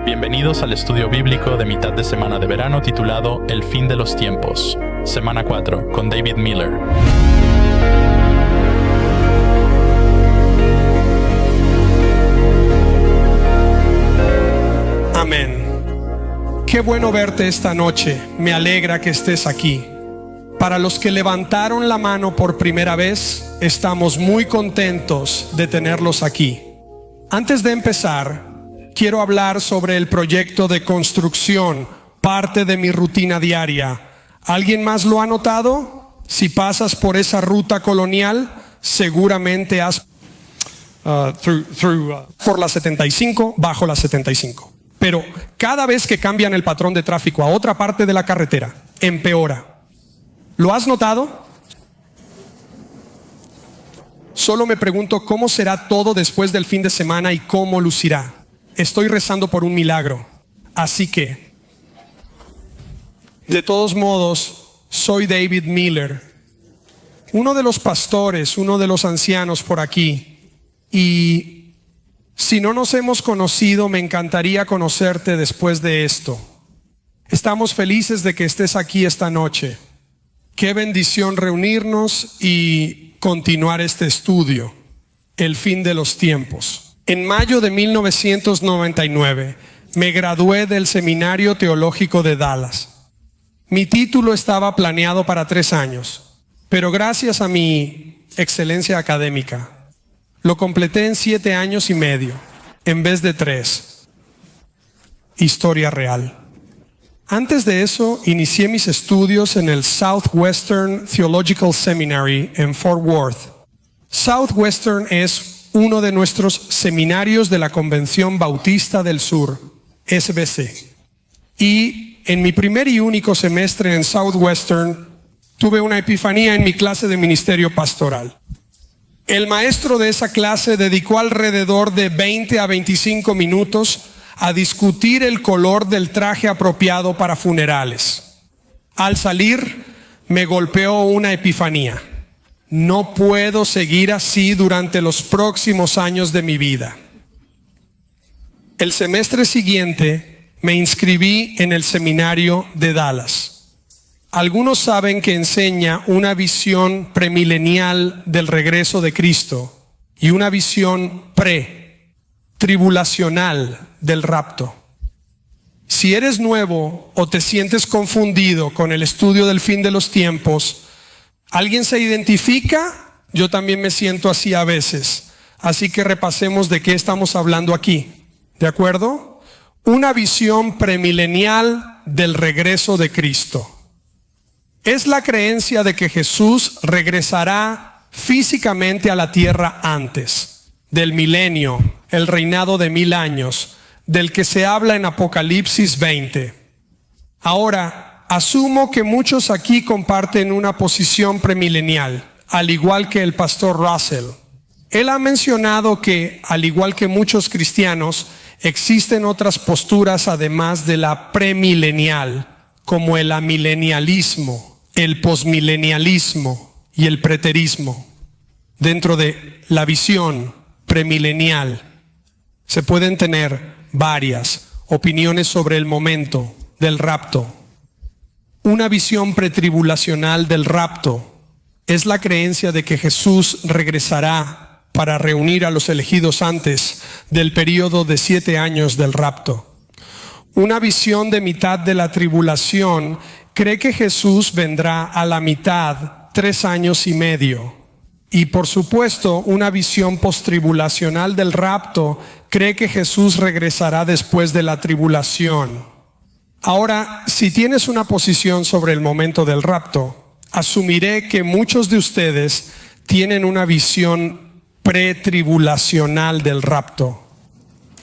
Bienvenidos al estudio bíblico de mitad de semana de verano titulado El fin de los tiempos, semana 4, con David Miller. Amén. Qué bueno verte esta noche. Me alegra que estés aquí. Para los que levantaron la mano por primera vez, estamos muy contentos de tenerlos aquí. Antes de empezar, quiero hablar sobre el proyecto de construcción, parte de mi rutina diaria. ¿Alguien más lo ha notado? Si pasas por esa ruta colonial, seguramente has por la 75, bajo la 75. Pero cada vez que cambian el patrón de tráfico a otra parte de la carretera, empeora. ¿Lo has notado? Solo me pregunto cómo será todo después del fin de semana y cómo lucirá. Estoy rezando por un milagro. Así que, de todos modos, soy David Miller, uno de los pastores, uno de los ancianos por aquí. Y si no nos hemos conocido, me encantaría conocerte después de esto. Estamos felices de que estés aquí esta noche. Qué bendición reunirnos y continuar este estudio, el fin de los tiempos. En mayo de 1999 me gradué del Seminario Teológico de Dallas. Mi título estaba planeado para 3 años, pero gracias a mi excelencia académica, lo completé en 7 años y medio, en vez de 3. Historia real. Antes de eso, inicié mis estudios en el Southwestern Theological Seminary en Fort Worth. Southwestern es uno de nuestros seminarios de la Convención Bautista del Sur, SBC. Y en mi primer y único semestre en Southwestern, tuve una epifanía en mi clase de ministerio pastoral. El maestro de esa clase dedicó alrededor de 20 a 25 minutos a discutir el color del traje apropiado para funerales. Al salir, me golpeó una epifanía. No puedo seguir así durante los próximos años de mi vida. El semestre siguiente me inscribí en el seminario de Dallas. Algunos saben que enseña una visión premilenial del regreso de Cristo y una visión tribulacional del rapto. Si eres nuevo o te sientes confundido con el estudio del fin de los tiempos, ¿alguien se identifica? Yo también me siento así a veces. Así que repasemos de qué estamos hablando aquí. ¿De acuerdo? Una visión premilenial del regreso de Cristo. Es la creencia de que Jesús regresará físicamente a la tierra antes del milenio, el reinado de 1000 años, del que se habla en Apocalipsis 20. Ahora, asumo que muchos aquí comparten una posición premilenial, al igual que el pastor Russell. Él ha mencionado que, al igual que muchos cristianos, existen otras posturas además de la premilenial, como el amilenialismo, el posmilenialismo y el preterismo. Dentro de la visión premilenial se pueden tener varias opiniones sobre el momento del rapto. Una visión pretribulacional del rapto es la creencia de que Jesús regresará para reunir a los elegidos antes del periodo de 7 años del rapto. Una visión de mitad de la tribulación cree que Jesús vendrá a la mitad, 3 años y medio. Y por supuesto, una visión postribulacional del rapto cree que Jesús regresará después de la tribulación. Ahora, si tienes una posición sobre el momento del rapto, asumiré que muchos de ustedes tienen una visión pretribulacional del rapto.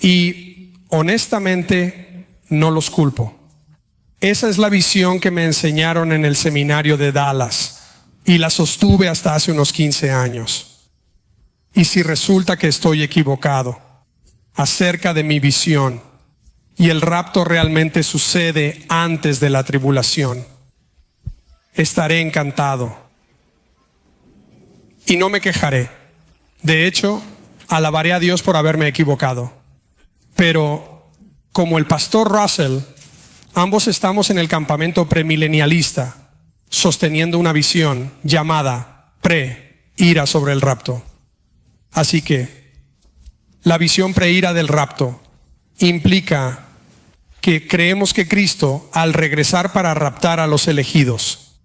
Y honestamente, no los culpo. Esa es la visión que me enseñaron en el seminario de Dallas. Y la sostuve hasta hace unos 15 años. Y si resulta que estoy equivocado acerca de mi visión y el rapto realmente sucede antes de la tribulación, estaré encantado y no me quejaré. De hecho, alabaré a Dios por haberme equivocado. Pero como el pastor Russell, ambos estamos en el campamento premilenialista, sosteniendo una visión llamada pre-ira sobre el rapto. Así que la visión pre-ira del rapto implica que creemos que Cristo, al regresar para raptar a los elegidos,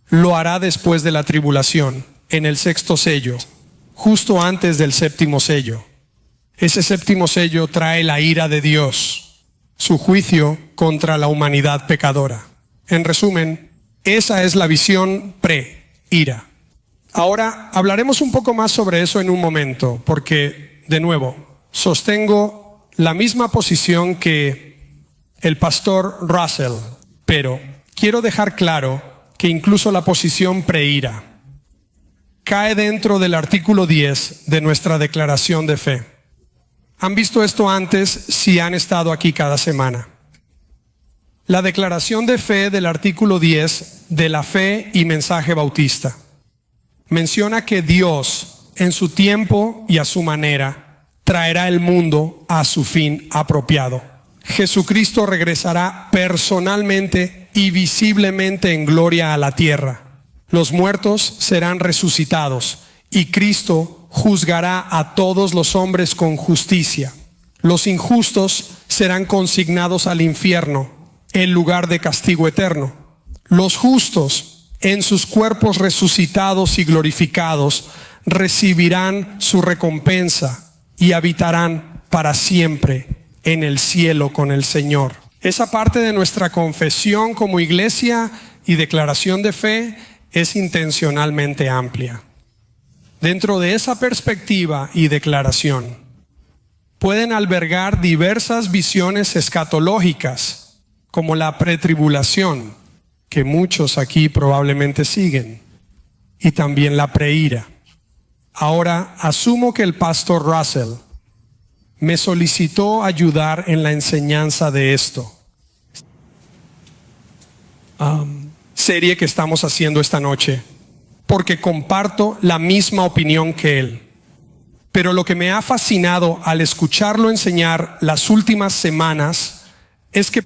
lo hará después de la tribulación, en el 6º sello, justo antes del 7º sello. Ese 7º sello trae la ira de Dios, su juicio contra la humanidad pecadora. En resumen, esa es la visión pre-ira. Ahora hablaremos un poco más sobre eso en un momento, porque, de nuevo, sostengo la misma posición que el pastor Russell, pero quiero dejar claro que incluso la posición pre-ira cae dentro del artículo 10 de nuestra declaración de fe. ¿Han visto esto antes si han estado aquí cada semana? La declaración de fe del artículo 10 de la fe y mensaje bautista menciona que Dios, en su tiempo y a su manera, traerá el mundo a su fin apropiado. Jesucristo regresará personalmente y visiblemente en gloria a la tierra. Los muertos serán resucitados y Cristo juzgará a todos los hombres con justicia. Los injustos serán consignados al infierno, en lugar de castigo eterno. Los justos, en sus cuerpos resucitados y glorificados, recibirán su recompensa y habitarán para siempre en el cielo con el Señor. Esa parte de nuestra confesión como iglesia y declaración de fe es intencionalmente amplia. Dentro de esa perspectiva y declaración pueden albergar diversas visiones escatológicas, como la pretribulación, que muchos aquí probablemente siguen, y también la preira. Ahora, asumo que el pastor Russell me solicitó ayudar en la enseñanza de esto. Serie que estamos haciendo esta noche, porque comparto la misma opinión que él. Pero lo que me ha fascinado al escucharlo enseñar las últimas semanas es que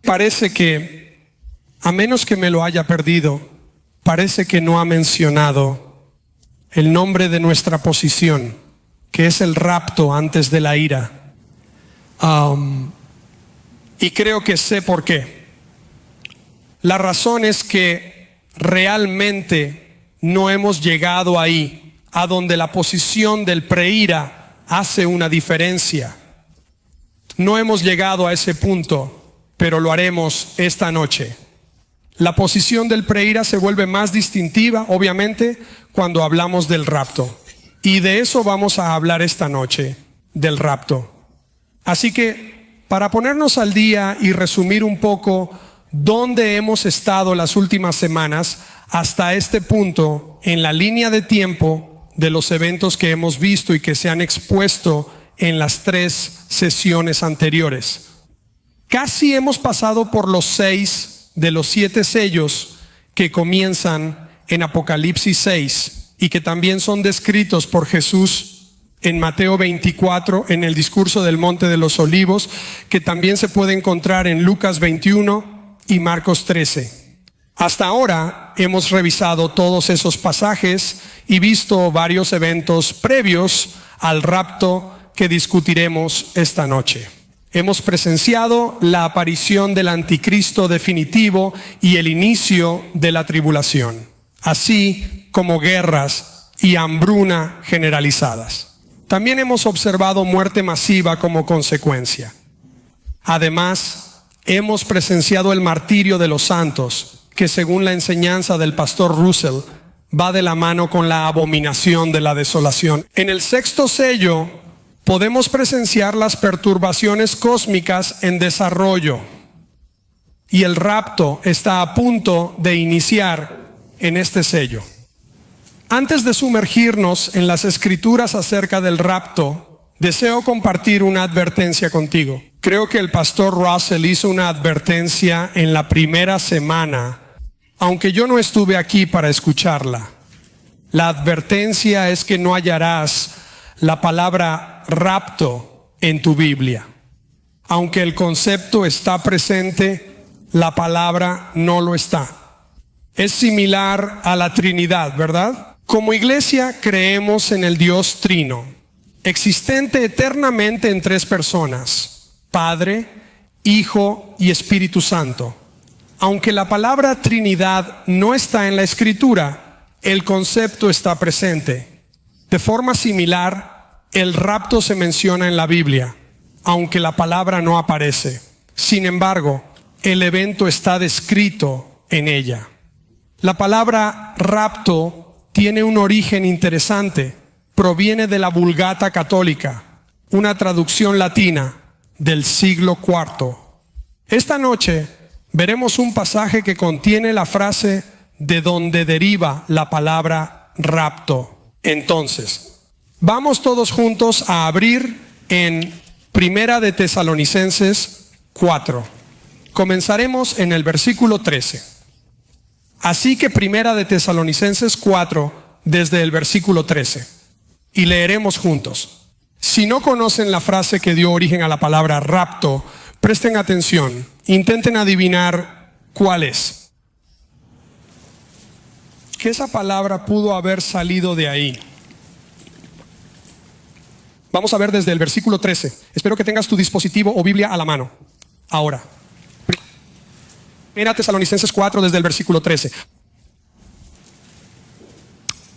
parece que, a menos que me lo haya perdido, parece que no ha mencionado el nombre de nuestra posición, que es el rapto antes de la ira. Y creo que sé por qué. La razón es que realmente no hemos llegado ahí, a donde la posición del preira hace una diferencia. No hemos llegado a ese punto, pero lo haremos esta noche. La posición del preira se vuelve más distintiva, obviamente, cuando hablamos del rapto. Y de eso vamos a hablar esta noche, del rapto. Así que, para ponernos al día y resumir un poco dónde hemos estado las últimas semanas, hasta este punto, en la línea de tiempo de los eventos que hemos visto y que se han expuesto en las 3 sesiones anteriores. Casi hemos pasado por los 6 de los 7 sellos que comienzan en Apocalipsis 6 y que también son descritos por Jesús en Mateo 24, en el discurso del Monte de los Olivos, que también se puede encontrar en Lucas 21 y Marcos 13. Hasta ahora hemos revisado todos esos pasajes y visto varios eventos previos al rapto que discutiremos esta noche. Hemos presenciado la aparición del anticristo definitivo y el inicio de la tribulación, así como guerras y hambruna generalizadas. También hemos observado muerte masiva como consecuencia. Además, hemos presenciado el martirio de los santos, que según la enseñanza del pastor Russell, va de la mano con la abominación de la desolación. En el 6º sello, podemos presenciar las perturbaciones cósmicas en desarrollo y el rapto está a punto de iniciar en este sello. Antes de sumergirnos en las escrituras acerca del rapto, deseo compartir una advertencia contigo. Creo que el pastor Russell hizo una advertencia en la primera semana, aunque yo no estuve aquí para escucharla. La advertencia es que no hallarás la palabra rapto en tu Biblia. Aunque el concepto está presente, la palabra no lo está. Es similar a la Trinidad, ¿verdad? Como iglesia creemos en el Dios Trino, existente eternamente en tres personas: Padre, Hijo y Espíritu Santo. Aunque la palabra Trinidad no está en la Escritura, el concepto está presente. De forma similar, el rapto se menciona en la Biblia, aunque la palabra no aparece. Sin embargo, el evento está descrito en ella. La palabra rapto tiene un origen interesante. Proviene de la Vulgata católica, una traducción latina del siglo IV. Esta noche veremos un pasaje que contiene la frase de donde deriva la palabra rapto. Entonces, vamos todos juntos a abrir en Primera de Tesalonicenses 4. Comenzaremos en el versículo 13. Así que Primera de Tesalonicenses 4, desde el versículo 13. Y leeremos juntos. Si no conocen la frase que dio origen a la palabra rapto, presten atención. Intenten adivinar cuál es. Que esa palabra pudo haber salido de ahí. Vamos a ver desde el versículo 13. Espero que tengas tu dispositivo o Biblia a la mano. Ahora. Mira Tesalonicenses 4 desde el versículo 13.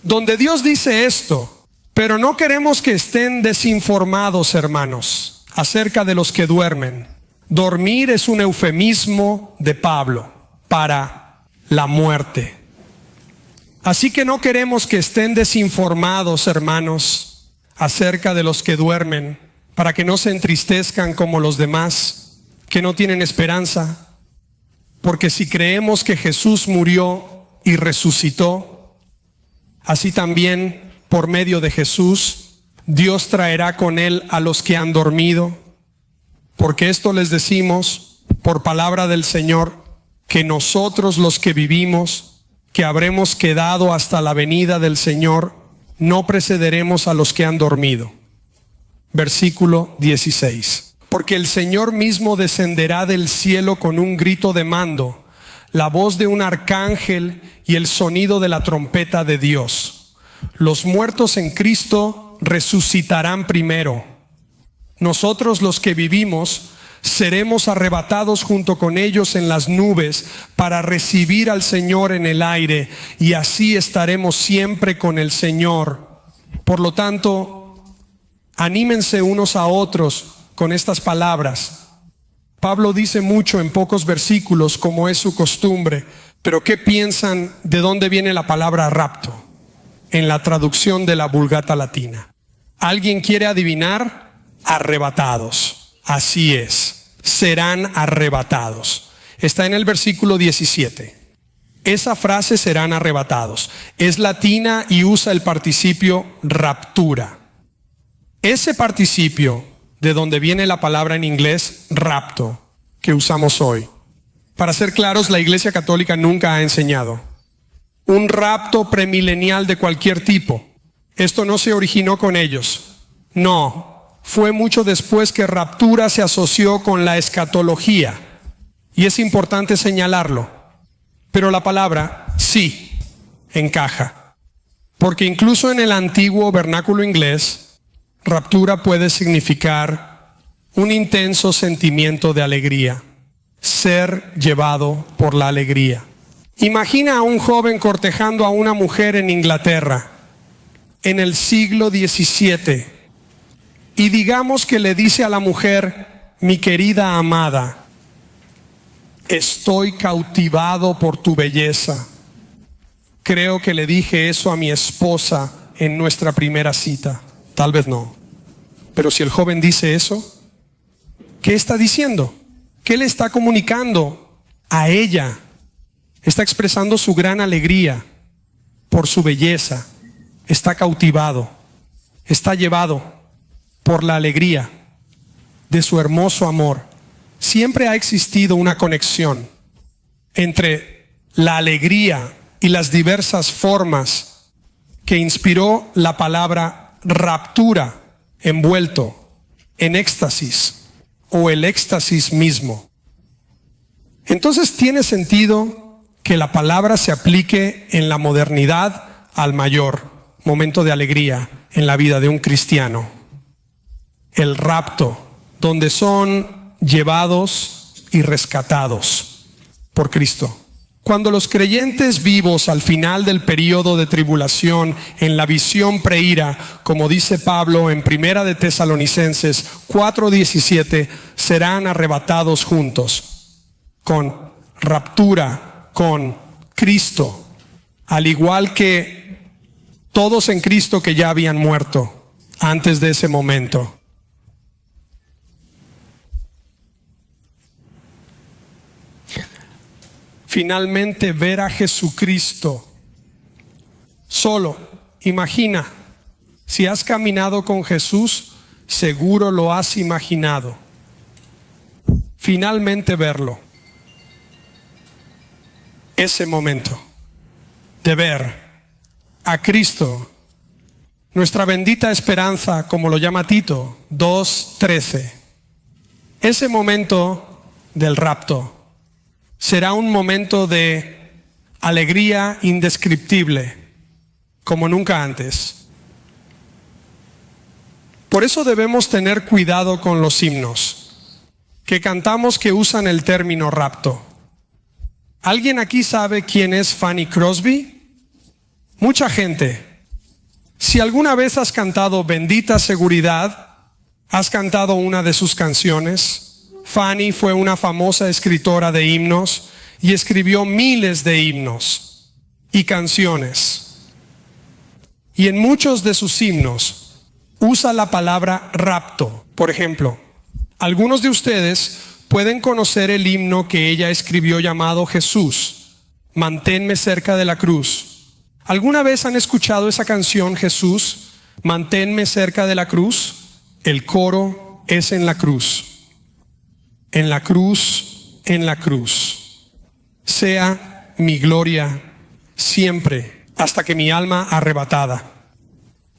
Donde Dios dice esto: pero no queremos que estén desinformados, hermanos, acerca de los que duermen. Dormir es un eufemismo de Pablo para la muerte. Así que no queremos que estén desinformados, hermanos, acerca de los que duermen, para que no se entristezcan como los demás, que no tienen esperanza. Porque si creemos que Jesús murió y resucitó, así también por medio de Jesús, Dios traerá con él a los que han dormido. Porque esto les decimos por palabra del Señor, que nosotros los que vivimos, que habremos quedado hasta la venida del Señor, no precederemos a los que han dormido. Versículo 16. Porque el Señor mismo descenderá del cielo con un grito de mando, la voz de un arcángel y el sonido de la trompeta de Dios. Los muertos en Cristo resucitarán primero. Nosotros los que vivimos seremos arrebatados junto con ellos en las nubes para recibir al Señor en el aire, y así estaremos siempre con el Señor. Por lo tanto, anímense unos a otros con estas palabras. Pablo dice mucho en pocos versículos, como es su costumbre, pero ¿qué piensan de dónde viene la palabra rapto? En la traducción de la Vulgata latina. ¿Alguien quiere adivinar? Arrebatados. Así es, serán arrebatados. Está en el versículo 17. Esa frase, serán arrebatados, es latina y usa el participio raptura. Ese participio, de donde viene la palabra en inglés rapto, que usamos hoy. Para ser claros, la Iglesia Católica nunca ha enseñado un rapto premilenial de cualquier tipo. Esto no se originó con ellos. No. Fue mucho después que raptura se asoció con la escatología, y es importante señalarlo. Pero la palabra sí encaja, porque incluso en el antiguo vernáculo inglés, raptura puede significar un intenso sentimiento de alegría, ser llevado por la alegría. Imagina a un joven cortejando a una mujer en Inglaterra en el siglo XVII. Y digamos que le dice a la mujer: mi querida amada, estoy cautivado por tu belleza. Creo que le dije eso a mi esposa en nuestra primera cita. Tal vez no. Pero si el joven dice eso, ¿qué está diciendo? ¿Qué le está comunicando a ella? Está expresando su gran alegría por su belleza. Está cautivado. Está llevado por la alegría de su hermoso amor. Siempre ha existido una conexión entre la alegría y las diversas formas que inspiró la palabra raptura, envuelto, en éxtasis o el éxtasis mismo. Entonces tiene sentido que la palabra se aplique en la modernidad al mayor momento de alegría en la vida de un cristiano. El rapto, donde son llevados y rescatados por Cristo. Cuando los creyentes vivos al final del periodo de tribulación, en la visión preira, como dice Pablo en 1 de Tesalonicenses 4:17, serán arrebatados juntos, con raptura, con Cristo, al igual que todos en Cristo que ya habían muerto antes de ese momento. Finalmente ver a Jesucristo solo. Imagina, si has caminado con Jesús, seguro lo has imaginado. Finalmente verlo. Ese momento de ver a Cristo, nuestra bendita esperanza, como lo llama Tito 2:13. Ese momento del rapto será un momento de alegría indescriptible, como nunca antes. Por eso debemos tener cuidado con los himnos que cantamos que usan el término rapto. ¿Alguien aquí sabe quién es Fanny Crosby? Mucha gente. Si alguna vez has cantado Bendita Seguridad, has cantado una de sus canciones. Fanny fue una famosa escritora de himnos y escribió miles de himnos y canciones. Y en muchos de sus himnos usa la palabra rapto. Por ejemplo, algunos de ustedes pueden conocer el himno que ella escribió llamado Jesús, manténme cerca de la cruz. ¿Alguna vez han escuchado esa canción, Jesús, manténme cerca de la cruz? El coro es en la cruz. En la cruz, en la cruz. Sea mi gloria siempre, hasta que mi alma arrebatada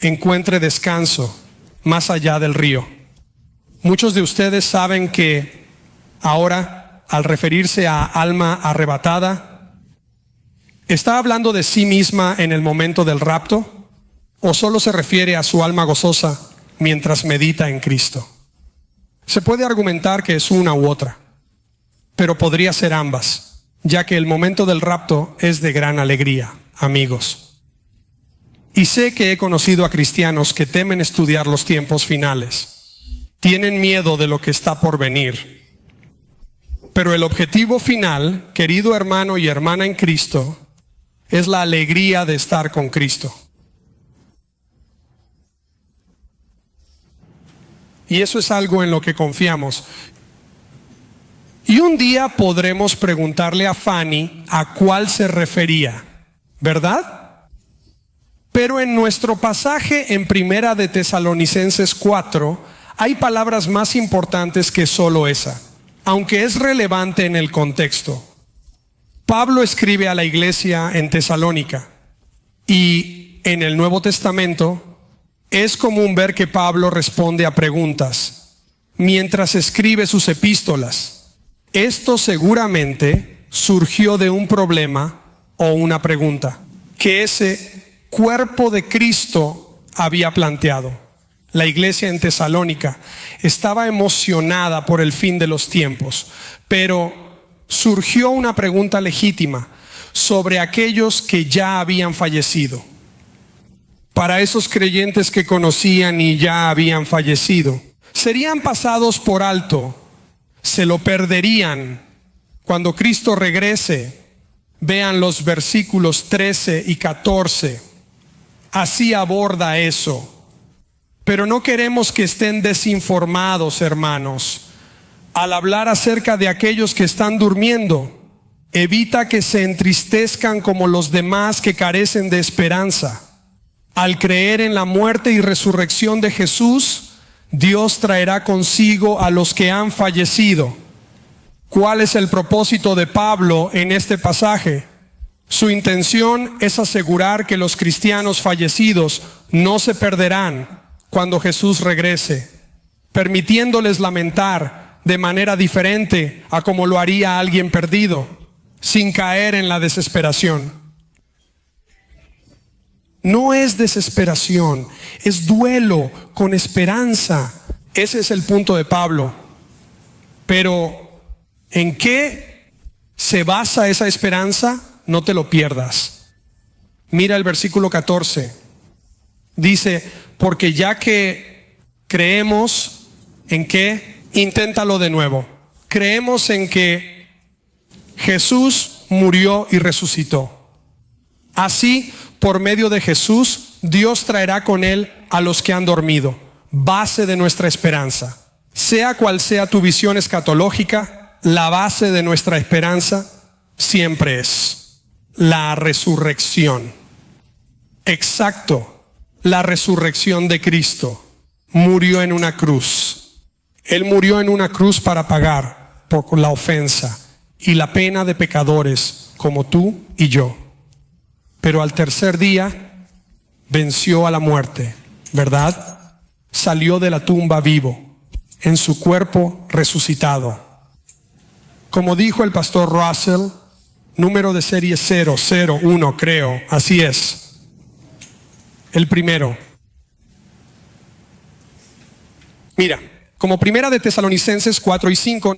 encuentre descanso más allá del río. Muchos de ustedes saben que ahora, al referirse a alma arrebatada, ¿está hablando de sí misma en el momento del rapto? ¿O solo se refiere a su alma gozosa mientras medita en Cristo? Se puede argumentar que es una u otra, pero podría ser ambas, ya que el momento del rapto es de gran alegría, amigos. Y sé que he conocido a cristianos que temen estudiar los tiempos finales. Tienen miedo de lo que está por venir. Pero el objetivo final, querido hermano y hermana en Cristo, es la alegría de estar con Cristo. Y eso es algo en lo que confiamos. Y un día podremos preguntarle a Fanny a cuál se refería, ¿verdad? Pero en nuestro pasaje en 1 de Tesalonicenses 4 hay palabras más importantes que solo esa, aunque es relevante en el contexto. Pablo escribe a la iglesia en Tesalónica y en el Nuevo Testamento es común ver que Pablo responde a preguntas mientras escribe sus epístolas. Esto seguramente surgió de un problema o una pregunta que ese cuerpo de Cristo había planteado. La iglesia en Tesalónica estaba emocionada por el fin de los tiempos, pero surgió una pregunta legítima sobre aquellos que ya habían fallecido. Para esos creyentes que conocían y ya habían fallecido, serían pasados por alto, se lo perderían cuando Cristo regrese. Vean los versículos 13 y 14. Así aborda eso. Pero no queremos que estén desinformados, hermanos. Al hablar acerca de aquellos que están durmiendo, evita que se entristezcan como los demás que carecen de esperanza. Al creer en la muerte y resurrección de Jesús, Dios traerá consigo a los que han fallecido. ¿Cuál es el propósito de Pablo en este pasaje? Su intención es asegurar que los cristianos fallecidos no se perderán cuando Jesús regrese. permitiéndoles lamentar de manera diferente a como lo haría alguien perdido, sin caer en la desesperación. No es desesperación, es duelo con esperanza. Ese es el punto de Pablo. Pero ¿en qué se basa esa esperanza? No te lo pierdas. Mira el versículo 14. Dice, porque ya que creemos en qué, inténtalo de nuevo. Creemos en que Jesús murió y resucitó. Así, por medio de Jesús, Dios traerá con él a los que han dormido. Base de nuestra esperanza. Sea cual sea tu visión escatológica, la base de nuestra esperanza siempre es la resurrección. Exacto. La resurrección de Cristo. Murió en una cruz. Él murió en una cruz para pagar por la ofensa y la pena de pecadores como tú y yo. Pero al tercer día venció a la muerte, ¿verdad? Salió de la tumba vivo, en su cuerpo resucitado. Como dijo el pastor Russell, número de serie 001, creo, así es. El primero. Mira, como primera de Tesalonicenses 4 y 5,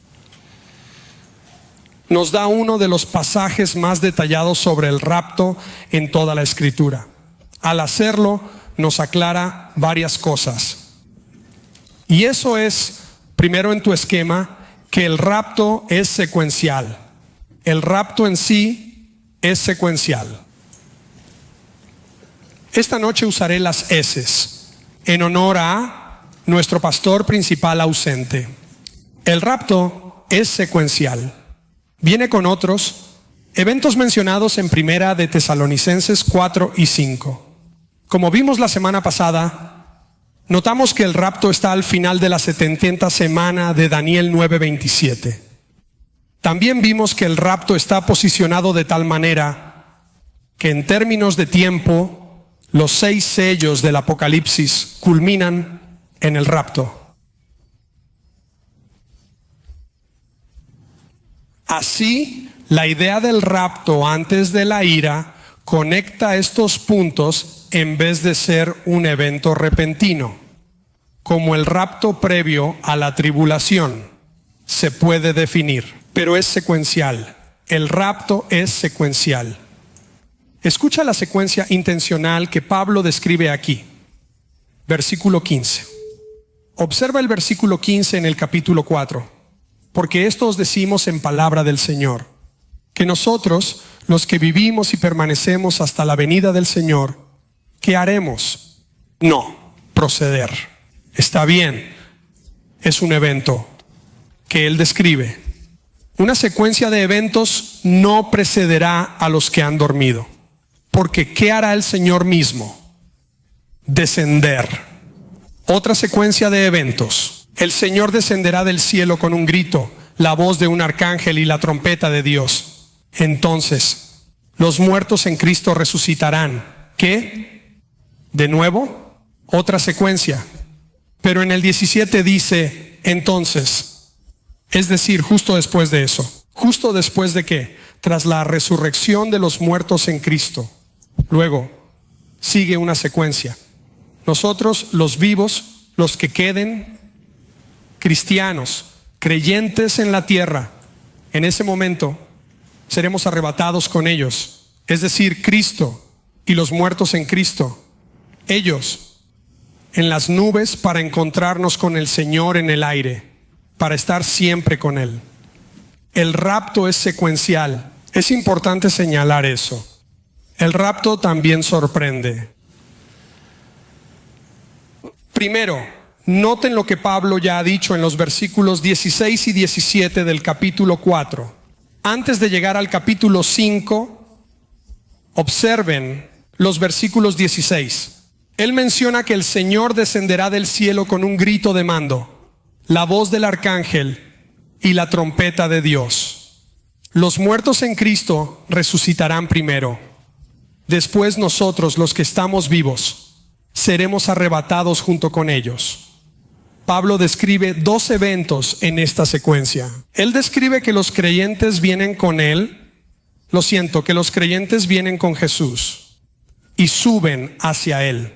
nos da uno de los pasajes más detallados sobre el rapto en toda la Escritura. Al hacerlo, nos aclara varias cosas. Y eso es, primero en tu esquema, que el rapto es secuencial. El rapto en sí es secuencial. Esta noche usaré las S's en honor a nuestro pastor principal ausente. El rapto es secuencial. Viene con otros eventos mencionados en primera de Tesalonicenses 4 y 5. Como vimos la semana pasada, notamos que el rapto está al final de la 70ª semana de Daniel 9:27. También vimos que el rapto está posicionado de tal manera que en términos de tiempo, los 6 sellos del Apocalipsis culminan en el rapto. Así, la idea del rapto antes de la ira conecta estos puntos en vez de ser un evento repentino, como el rapto previo a la tribulación. Se puede definir, pero es secuencial. El rapto es secuencial. Escucha la secuencia intencional que Pablo describe aquí. Versículo 15. Observa el versículo 15 en el capítulo 4. Porque esto os decimos en palabra del Señor, que nosotros, los que vivimos y permanecemos hasta la venida del Señor, ¿qué haremos? No, proceder. Está bien, es un evento que él describe. Una secuencia de eventos no precederá a los que han dormido. Porque ¿qué hará el Señor mismo? Descender. Otra secuencia de eventos. El Señor descenderá del cielo con un grito, la voz de un arcángel y la trompeta de Dios. Entonces, los muertos en Cristo resucitarán. ¿Qué? ¿De nuevo? Otra secuencia. Pero en el 17 dice, entonces, es decir, justo después de eso. ¿Justo después de qué? Tras la resurrección de los muertos en Cristo. Luego, sigue una secuencia. Nosotros, los vivos, los que queden, cristianos, creyentes en la tierra, en ese momento seremos arrebatados con ellos. Es decir, Cristo y los muertos en Cristo. Ellos en las nubes para encontrarnos con el Señor en el aire, para estar siempre con Él. El rapto es secuencial. Es importante señalar eso. El rapto también sorprende. Primero, noten lo que Pablo ya ha dicho en los versículos 16 y 17 del capítulo 4. Antes de llegar al capítulo 5, observen los versículos 16. Él menciona que el Señor descenderá del cielo con un grito de mando, la voz del arcángel y la trompeta de Dios. Los muertos en Cristo resucitarán primero. Después nosotros, los que estamos vivos, seremos arrebatados junto con ellos. Pablo describe dos eventos en esta secuencia. Él describe que los creyentes vienen con él, que los creyentes vienen con Jesús y suben hacia él.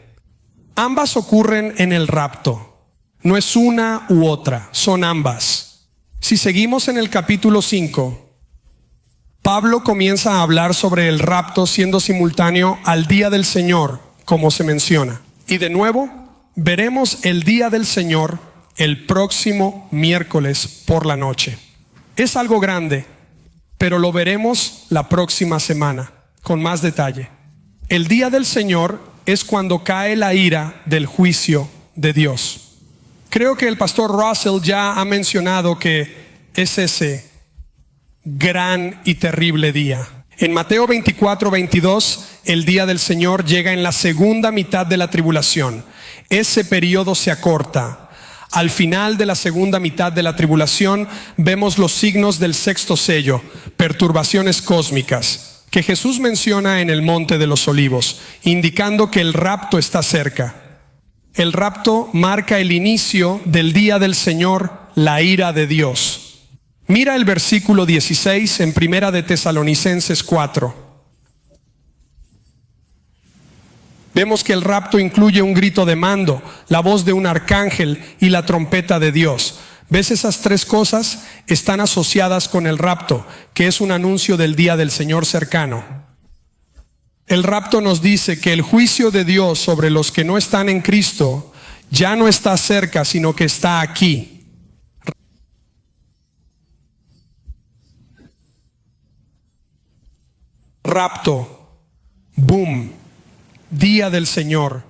Ambas ocurren en el rapto. No es una u otra, son ambas. Si seguimos en el capítulo 5, Pablo comienza a hablar sobre el rapto siendo simultáneo al día del Señor, como se menciona. Y de nuevo, veremos el día del Señor el próximo miércoles por la noche. Es algo grande, pero lo veremos la próxima semana con más detalle. El día del Señor es cuando cae la ira del juicio de Dios. Creo que el pastor Russell ya ha mencionado que es ese gran y terrible día. En Mateo 24:22, el día del Señor llega en la segunda mitad de la tribulación. Ese periodo se acorta. Al final de la segunda mitad de la tribulación vemos los signos del sexto sello, perturbaciones cósmicas, que Jesús menciona en el Monte de los Olivos, indicando que el rapto está cerca. El rapto marca el inicio del día del Señor, la ira de Dios. Mira el versículo 16 en Primera de Tesalonicenses 4. Vemos que el rapto incluye un grito de mando, la voz de un arcángel y la trompeta de Dios. ¿Ves? Esas tres cosas están asociadas con el rapto, que es un anuncio del día del Señor cercano. El rapto nos dice que el juicio de Dios sobre los que no están en Cristo ya no está cerca, sino que está aquí. Rapto, boom. Día del Señor.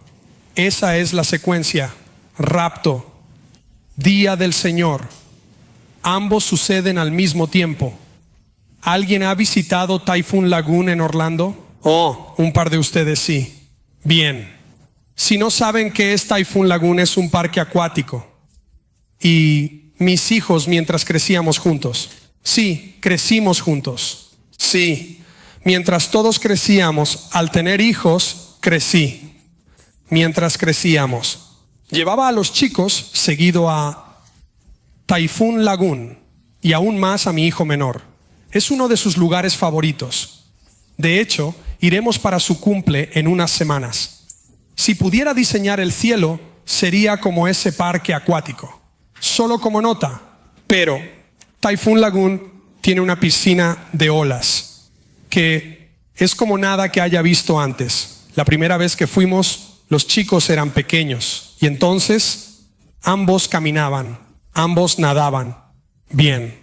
Esa es la secuencia. Rapto, día del Señor. Ambos suceden al mismo tiempo. ¿Alguien ha visitado Typhoon Lagoon en Orlando? Oh, un par de ustedes sí. Bien. Si no saben qué es Typhoon Lagoon, es un parque acuático. Y mis hijos mientras crecíamos juntos. Sí, crecimos juntos. Sí, mientras todos crecíamos, al tener hijos, crecí. Mientras crecíamos, llevaba a los chicos seguido a Typhoon Lagoon y aún más a mi hijo menor. Es uno de sus lugares favoritos. De hecho, iremos para su cumple en unas semanas. Si pudiera diseñar el cielo, sería como ese parque acuático. Solo como nota, pero Typhoon Lagoon tiene una piscina de olas que es como nada que haya visto antes. La primera vez que fuimos, los chicos eran pequeños y entonces ambos caminaban, ambos nadaban bien.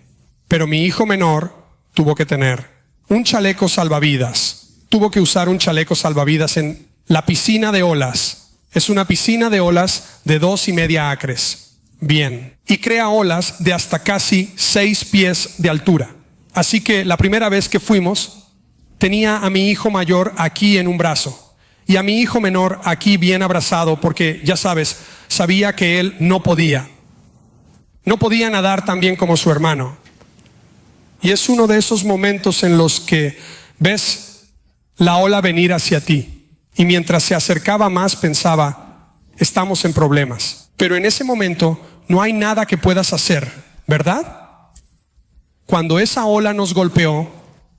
Pero mi hijo menor tuvo que tener un chaleco salvavidas. Tuvo que usar un chaleco salvavidas en la piscina de olas. Es una piscina de olas de 2,5 acres. Bien. Y crea olas de hasta casi 6 pies de altura. Así que la primera vez que fuimos, tenía a mi hijo mayor aquí en un brazo y a mi hijo menor aquí bien abrazado, porque ya sabes, sabía que él no podía nadar tan bien como su hermano. Y es uno de esos momentos en los que ves la ola venir hacia ti y mientras se acercaba más pensaba, estamos en problemas. Pero en ese momento no hay nada que puedas hacer, ¿verdad? Cuando esa ola nos golpeó,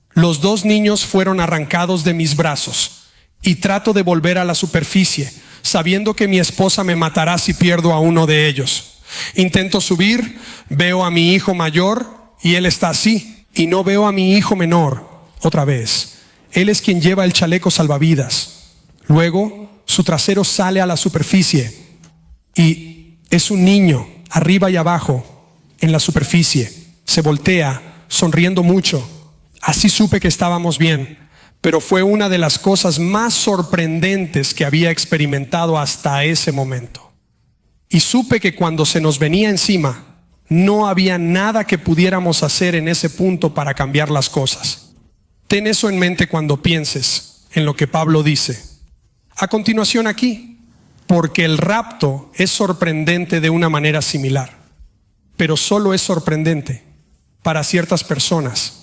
los 2 niños fueron arrancados de mis brazos y trato de volver a la superficie, sabiendo que mi esposa me matará si pierdo a uno de ellos. Intento subir, veo a mi hijo mayor y él está así, y no veo a mi hijo menor otra vez. Él es quien lleva el chaleco salvavidas. Luego su trasero sale a la superficie y es un niño arriba y abajo en la superficie. Se voltea sonriendo mucho. Así supe que estábamos bien, pero fue una de las cosas más sorprendentes que había experimentado hasta ese momento. Y supe que cuando se nos venía encima, no había nada que pudiéramos hacer en ese punto para cambiar las cosas. Ten eso en mente cuando pienses en lo que Pablo dice. A continuación aquí, porque el rapto es sorprendente de una manera similar, pero solo es sorprendente para ciertas personas.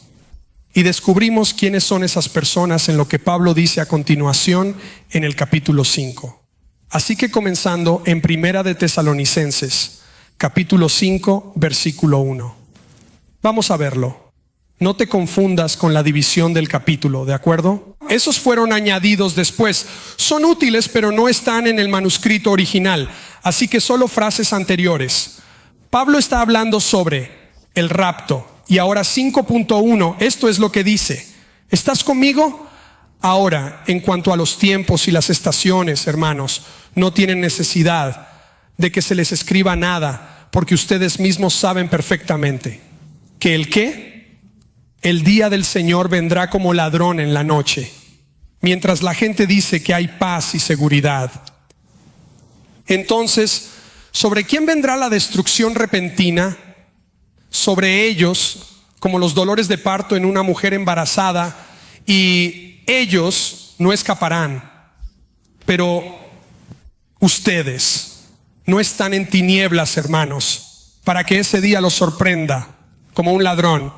Y descubrimos quiénes son esas personas en lo que Pablo dice a continuación en el capítulo 5. Así que comenzando en Primera de Tesalonicenses, capítulo 5, versículo 1. Vamos a verlo. No te confundas con la división del capítulo, ¿de acuerdo? Esos fueron añadidos después. Son útiles, pero no están en el manuscrito original, así que solo frases anteriores. Pablo está hablando sobre el rapto. Y ahora 5.1, esto es lo que dice. ¿Estás conmigo? Ahora, en cuanto a los tiempos y las estaciones, hermanos, no tienen necesidad de que se les escriba nada, porque ustedes mismos saben perfectamente que el ¿qué? El día del Señor vendrá como ladrón en la noche, mientras la gente dice que hay paz y seguridad. Entonces, ¿sobre quién vendrá la destrucción repentina? Sobre ellos, como los dolores de parto en una mujer embarazada, y ellos no escaparán. Pero ustedes no están en tinieblas, hermanos, para que ese día los sorprenda como un ladrón.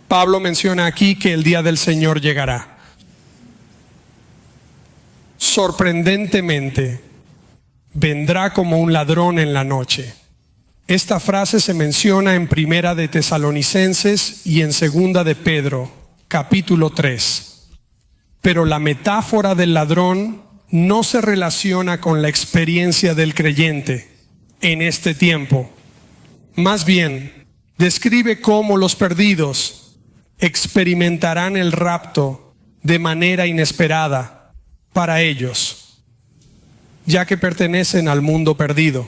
Pablo menciona aquí que el día del Señor llegará. Sorprendentemente, vendrá como un ladrón en la noche. Esta frase se menciona en Primera de Tesalonicenses y en Segunda de Pedro, capítulo 3. Pero la metáfora del ladrón no se relaciona con la experiencia del creyente en este tiempo. Más bien, describe cómo los perdidos experimentarán el rapto de manera inesperada para ellos, ya que pertenecen al mundo perdido.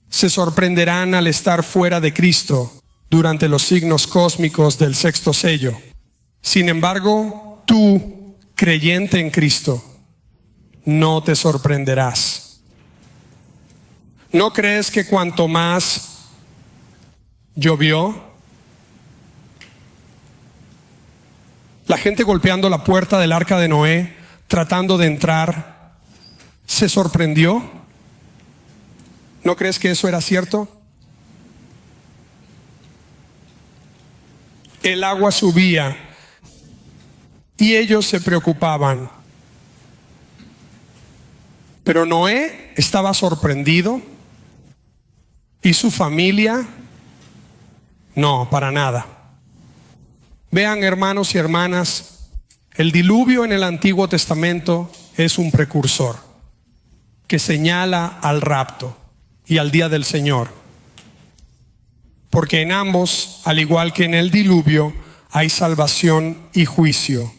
Se sorprenderán al estar fuera de Cristo durante los signos cósmicos del sexto sello. Sin embargo, tú, creyente en Cristo, no te sorprenderás. ¿No crees que cuanto más llovió, la gente golpeando la puerta del arca de Noé, tratando de entrar, se sorprendió? ¿No crees que eso era cierto? El agua subía y ellos se preocupaban. Pero Noé estaba sorprendido y su familia no, para nada. Vean, hermanos y hermanas, el diluvio en el Antiguo Testamento es un precursor que señala al rapto y al día del Señor, porque en ambos, al igual que en el diluvio, hay salvación y juicio,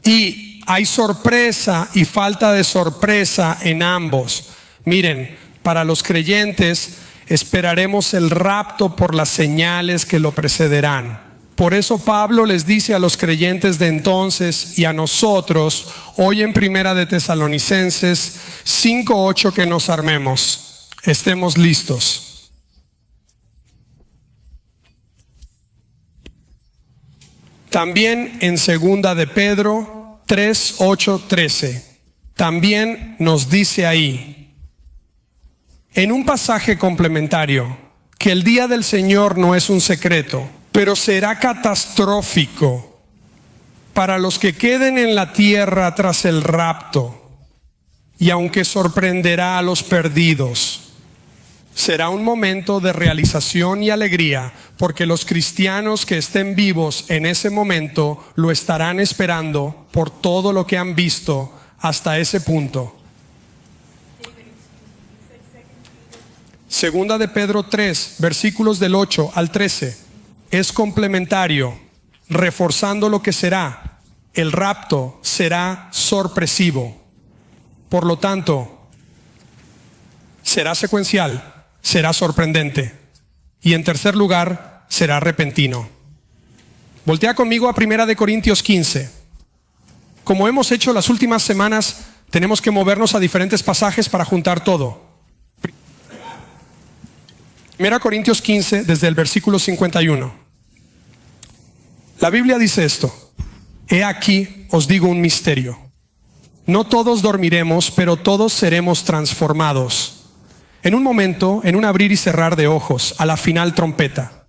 y hay sorpresa y falta de sorpresa en ambos. Miren, para los creyentes esperaremos el rapto por las señales que lo precederán. Por eso Pablo les dice a los creyentes de entonces y a nosotros hoy en Primera de Tesalonicenses 5:8 que nos armemos, estemos listos. También en Segunda de Pedro 3:8-13 también nos dice ahí, en un pasaje complementario, que el día del Señor no es un secreto, pero será catastrófico para los que queden en la tierra tras el rapto, y aunque sorprenderá a los perdidos, será un momento de realización y alegría, porque los cristianos que estén vivos en ese momento lo estarán esperando por todo lo que han visto hasta ese punto. Segunda de Pedro 3, versículos del 8 al 13. Es complementario, reforzando lo que será. El rapto será sorpresivo. Por lo tanto, será secuencial, será sorprendente. Y en tercer lugar, será repentino. Voltea conmigo a 1 Corintios 15. Como hemos hecho las últimas semanas, tenemos que movernos a diferentes pasajes para juntar todo. 1 Corintios 15, desde el versículo 51. La Biblia dice esto: he aquí os digo un misterio. No todos dormiremos, pero todos seremos transformados. En un momento, en un abrir y cerrar de ojos, a la final trompeta.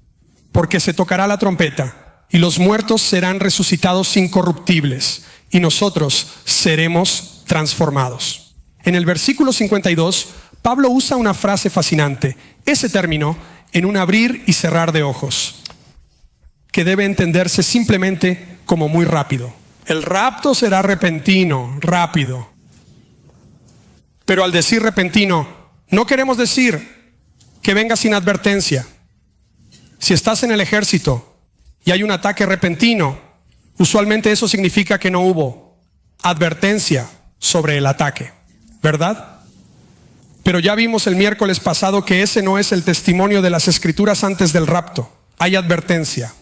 Porque se tocará la trompeta, y los muertos serán resucitados incorruptibles, y nosotros seremos transformados. En el versículo 52, Pablo usa una frase fascinante. Ese término, en un abrir y cerrar de ojos, que debe entenderse simplemente como muy rápido. El rapto será repentino, rápido. Pero al decir repentino, no queremos decir que venga sin advertencia. Si estás en el ejército y hay un ataque repentino, usualmente eso significa que no hubo advertencia sobre el ataque, ¿verdad? Pero ya vimos el miércoles pasado que ese no es el testimonio de las Escrituras antes del rapto. Hay advertencia.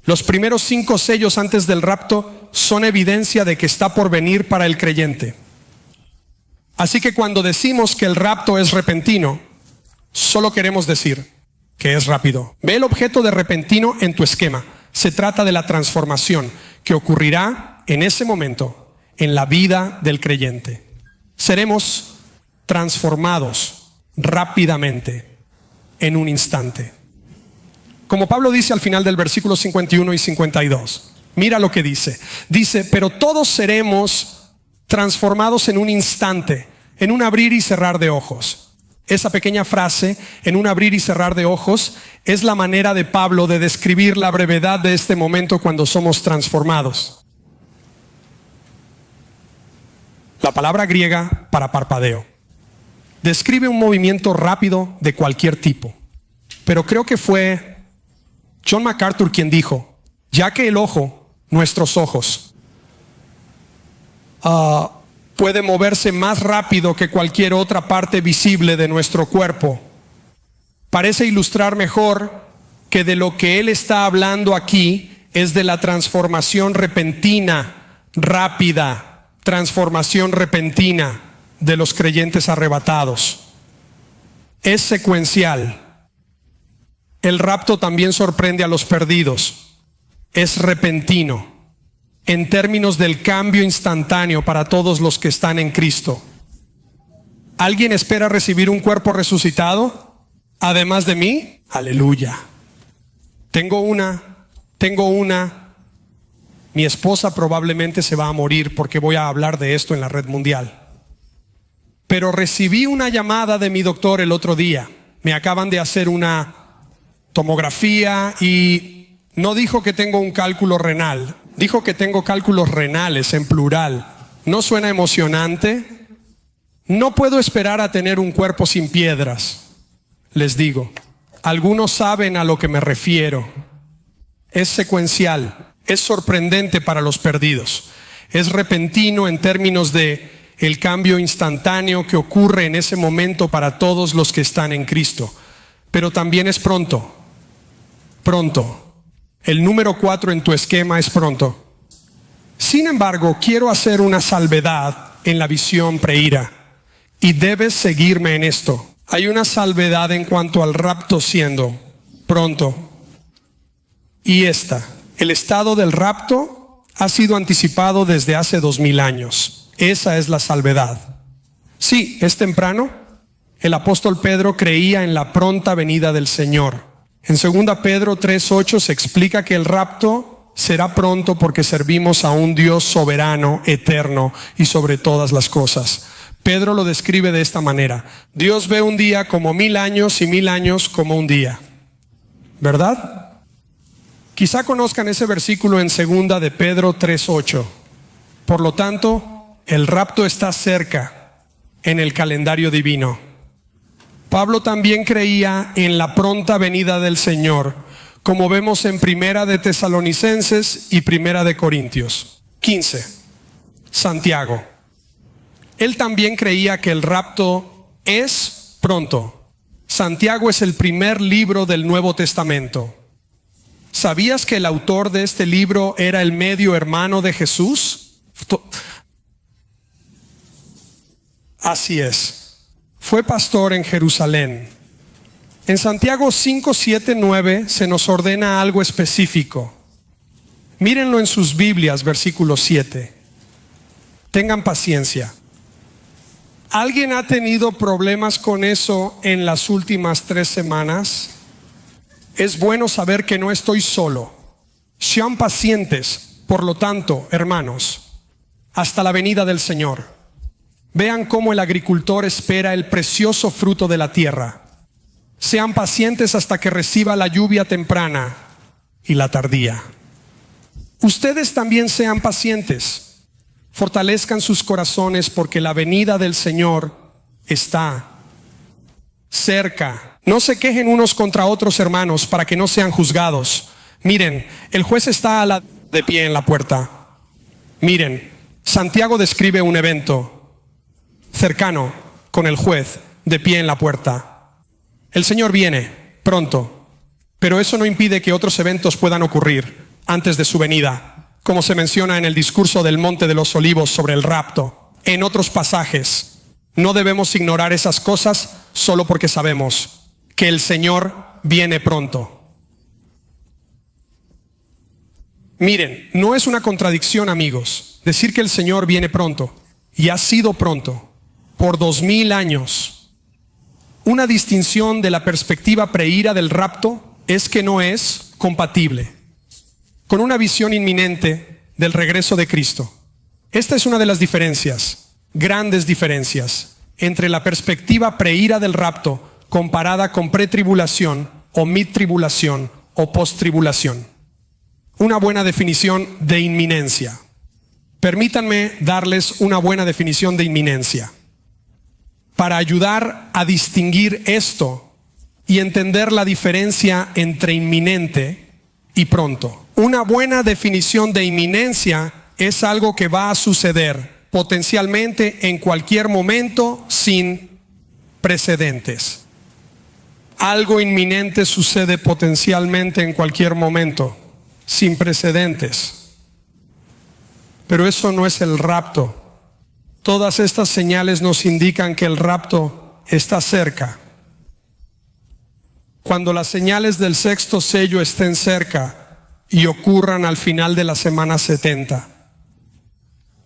Los primeros 5 sellos antes del rapto son evidencia de que está por venir para el creyente. Así que cuando decimos que el rapto es repentino, solo queremos decir que es rápido. Ve el objeto de repentino en tu esquema. Se trata de la transformación que ocurrirá en ese momento en la vida del creyente. Seremos transformados rápidamente en un instante. Como Pablo dice al final del versículo 51 y 52. Mira lo que dice. Dice, pero todos seremos transformados en un instante, en un abrir y cerrar de ojos. Esa pequeña frase, en un abrir y cerrar de ojos, es la manera de Pablo de describir la brevedad de este momento cuando somos transformados. La palabra griega para parpadeo describe un movimiento rápido de cualquier tipo. Pero creo que fue John MacArthur quien dijo, ya que el ojo, nuestros ojos, puede moverse más rápido que cualquier otra parte visible de nuestro cuerpo, parece ilustrar mejor que de lo que él está hablando aquí es de la transformación repentina, rápida, transformación repentina de los creyentes arrebatados. Es secuencial. El rapto también sorprende a los perdidos. Es repentino en términos del cambio instantáneo para todos los que están en Cristo. ¿Alguien espera recibir un cuerpo resucitado? Además de mí, aleluya. Tengo una. Mi esposa probablemente se va a morir porque voy a hablar de esto en la red mundial. Pero recibí una llamada de mi doctor el otro día. Me acaban de hacer una tomografía y no dijo que tengo un cálculo renal. Dijo que tengo cálculos renales en plural. ¿No suena emocionante? No puedo esperar a tener un cuerpo sin piedras. Les digo, algunos saben a lo que me refiero. Es secuencial, es sorprendente para los perdidos. Es repentino en términos de el cambio instantáneo que ocurre en ese momento para todos los que están en Cristo. Pero también es pronto. El número 4 en tu esquema es pronto. Sin embargo, quiero hacer una salvedad en la visión preira. Y debes seguirme en esto. Hay una salvedad en cuanto al rapto siendo pronto. Y el estado del rapto ha sido anticipado desde hace 2000 años. Esa es la salvedad. Sí, es temprano. El apóstol Pedro creía en la pronta venida del Señor. En 2 Pedro 3:8 se explica que el rapto será pronto porque servimos a un Dios soberano, eterno y sobre todas las cosas. Pedro lo describe de esta manera. Dios ve un día como 1000 años y 1000 años como un día. ¿Verdad? Quizá conozcan ese versículo en 2 de Pedro 3:8. Por lo tanto, el rapto está cerca en el calendario divino. Pablo también creía en la pronta venida del Señor, como vemos en 1 de Tesalonicenses y 1 de Corintios 15. Santiago. Él también creía que el rapto es pronto. Santiago es el primer libro del Nuevo Testamento. ¿Sabías que el autor de este libro era el medio hermano de Jesús? Así es. Fue pastor en Jerusalén. En Santiago 5, 7, 9 se nos ordena algo específico. Mírenlo en sus Biblias, versículo 7. Tengan paciencia. ¿Alguien ha tenido problemas con eso en las últimas 3 semanas? Es bueno saber que no estoy solo. Sean pacientes, por lo tanto, hermanos, hasta la venida del Señor. Vean cómo el agricultor espera el precioso fruto de la tierra. Sean pacientes hasta que reciba la lluvia temprana y la tardía. Ustedes también sean pacientes. Fortalezcan sus corazones porque la venida del Señor está cerca. No se quejen unos contra otros, hermanos, para que no sean juzgados. Miren, el juez está de pie en la puerta. Miren, Santiago describe un evento cercano con el juez de pie en la puerta. El Señor viene pronto, pero eso no impide que otros eventos puedan ocurrir antes de su venida, como se menciona en el discurso del Monte de los Olivos sobre el rapto. En otros pasajes, no debemos ignorar esas cosas solo porque sabemos que el Señor viene pronto. Miren, no es una contradicción, amigos, decir que el Señor viene pronto y ha sido pronto por 2000 años. Una distinción de la perspectiva preira del rapto es que no es compatible con una visión inminente del regreso de Cristo. Esta es una de las diferencias, grandes diferencias, entre la perspectiva preira del rapto comparada con pretribulación o midtribulación o posttribulación. Una buena definición de inminencia. Permítanme darles una buena definición de inminencia para ayudar a distinguir esto y entender la diferencia entre inminente y pronto. Una buena definición de inminencia es algo que va a suceder potencialmente en cualquier momento sin precedentes. Algo inminente sucede potencialmente en cualquier momento sin precedentes. Pero eso no es el rapto. Todas estas señales nos indican que el rapto está cerca. Cuando las señales del sexto sello estén cerca y ocurran al final de la semana 70.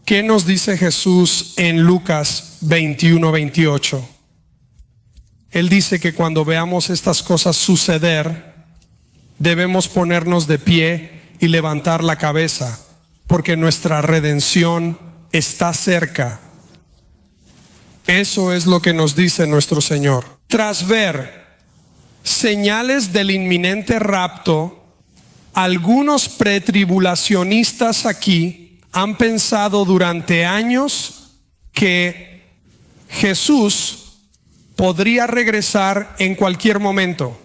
¿Qué nos dice Jesús en Lucas 21-28? Él dice que cuando veamos estas cosas suceder, debemos ponernos de pie y levantar la cabeza, porque nuestra redención está cerca. Eso es lo que nos dice nuestro Señor. Tras ver señales del inminente rapto, algunos pretribulacionistas aquí han pensado durante años que Jesús podría regresar en cualquier momento.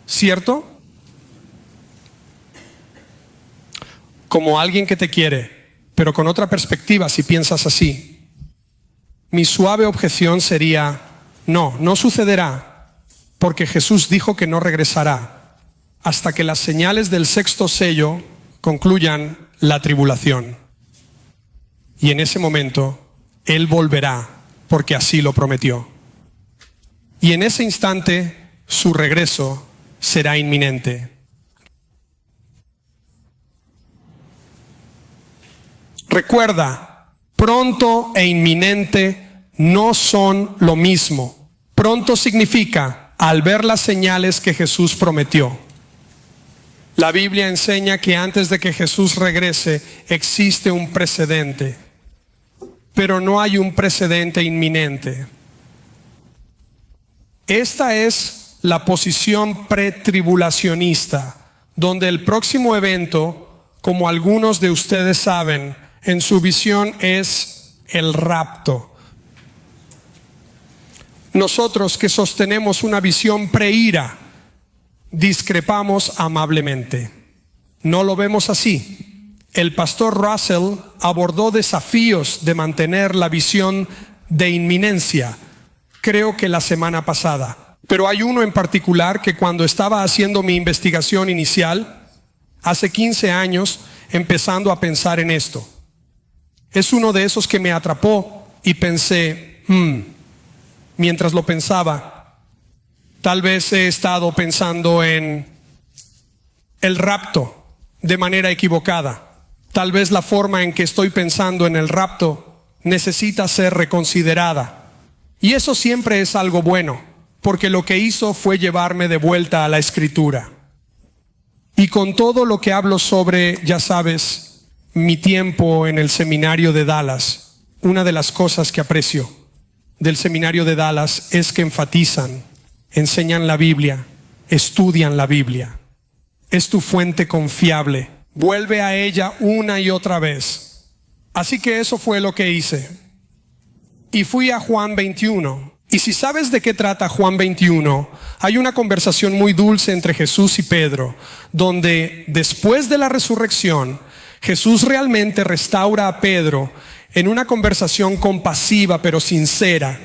¿Cierto? Como alguien que te quiere, pero con otra perspectiva, si piensas así, mi suave objeción sería: no sucederá, porque Jesús dijo que no regresará hasta que las señales del sexto sello concluyan la tribulación. Y en ese momento, Él volverá, porque así lo prometió. Y en ese instante, su regreso será inminente. Recuerda, pronto e inminente no son lo mismo. Pronto significa al ver las señales que Jesús prometió. La Biblia enseña que antes de que Jesús regrese existe un precedente, pero no hay un precedente inminente. Esta es la posición pretribulacionista, donde el próximo evento, como algunos de ustedes saben, en su visión es el rapto. Nosotros que sostenemos una visión preira, discrepamos amablemente. No lo vemos así. El pastor Russell abordó desafíos de mantener la visión de inminencia, creo que la semana pasada. Pero hay uno en particular que cuando estaba haciendo mi investigación inicial, hace 15 años, empezando a pensar en esto. Es uno de esos que me atrapó y pensé, mientras lo pensaba, tal vez he estado pensando en el rapto de manera equivocada. Tal vez la forma en que estoy pensando en el rapto necesita ser reconsiderada. Y eso siempre es algo bueno, porque lo que hizo fue llevarme de vuelta a la Escritura. Y con todo lo que hablo sobre, ya sabes, mi tiempo en el seminario de Dallas, Una de las cosas que aprecio del seminario de Dallas es que enfatizan, enseñan la Biblia, estudian la Biblia. Es tu fuente confiable. Vuelve a ella una y otra vez. Así que eso fue lo que hice. Y fui a Juan 21. Y si sabes de qué trata Juan 21, hay una conversación muy dulce entre Jesús y Pedro, donde después de la resurrección, Jesús realmente restaura a Pedro en una conversación compasiva pero sincera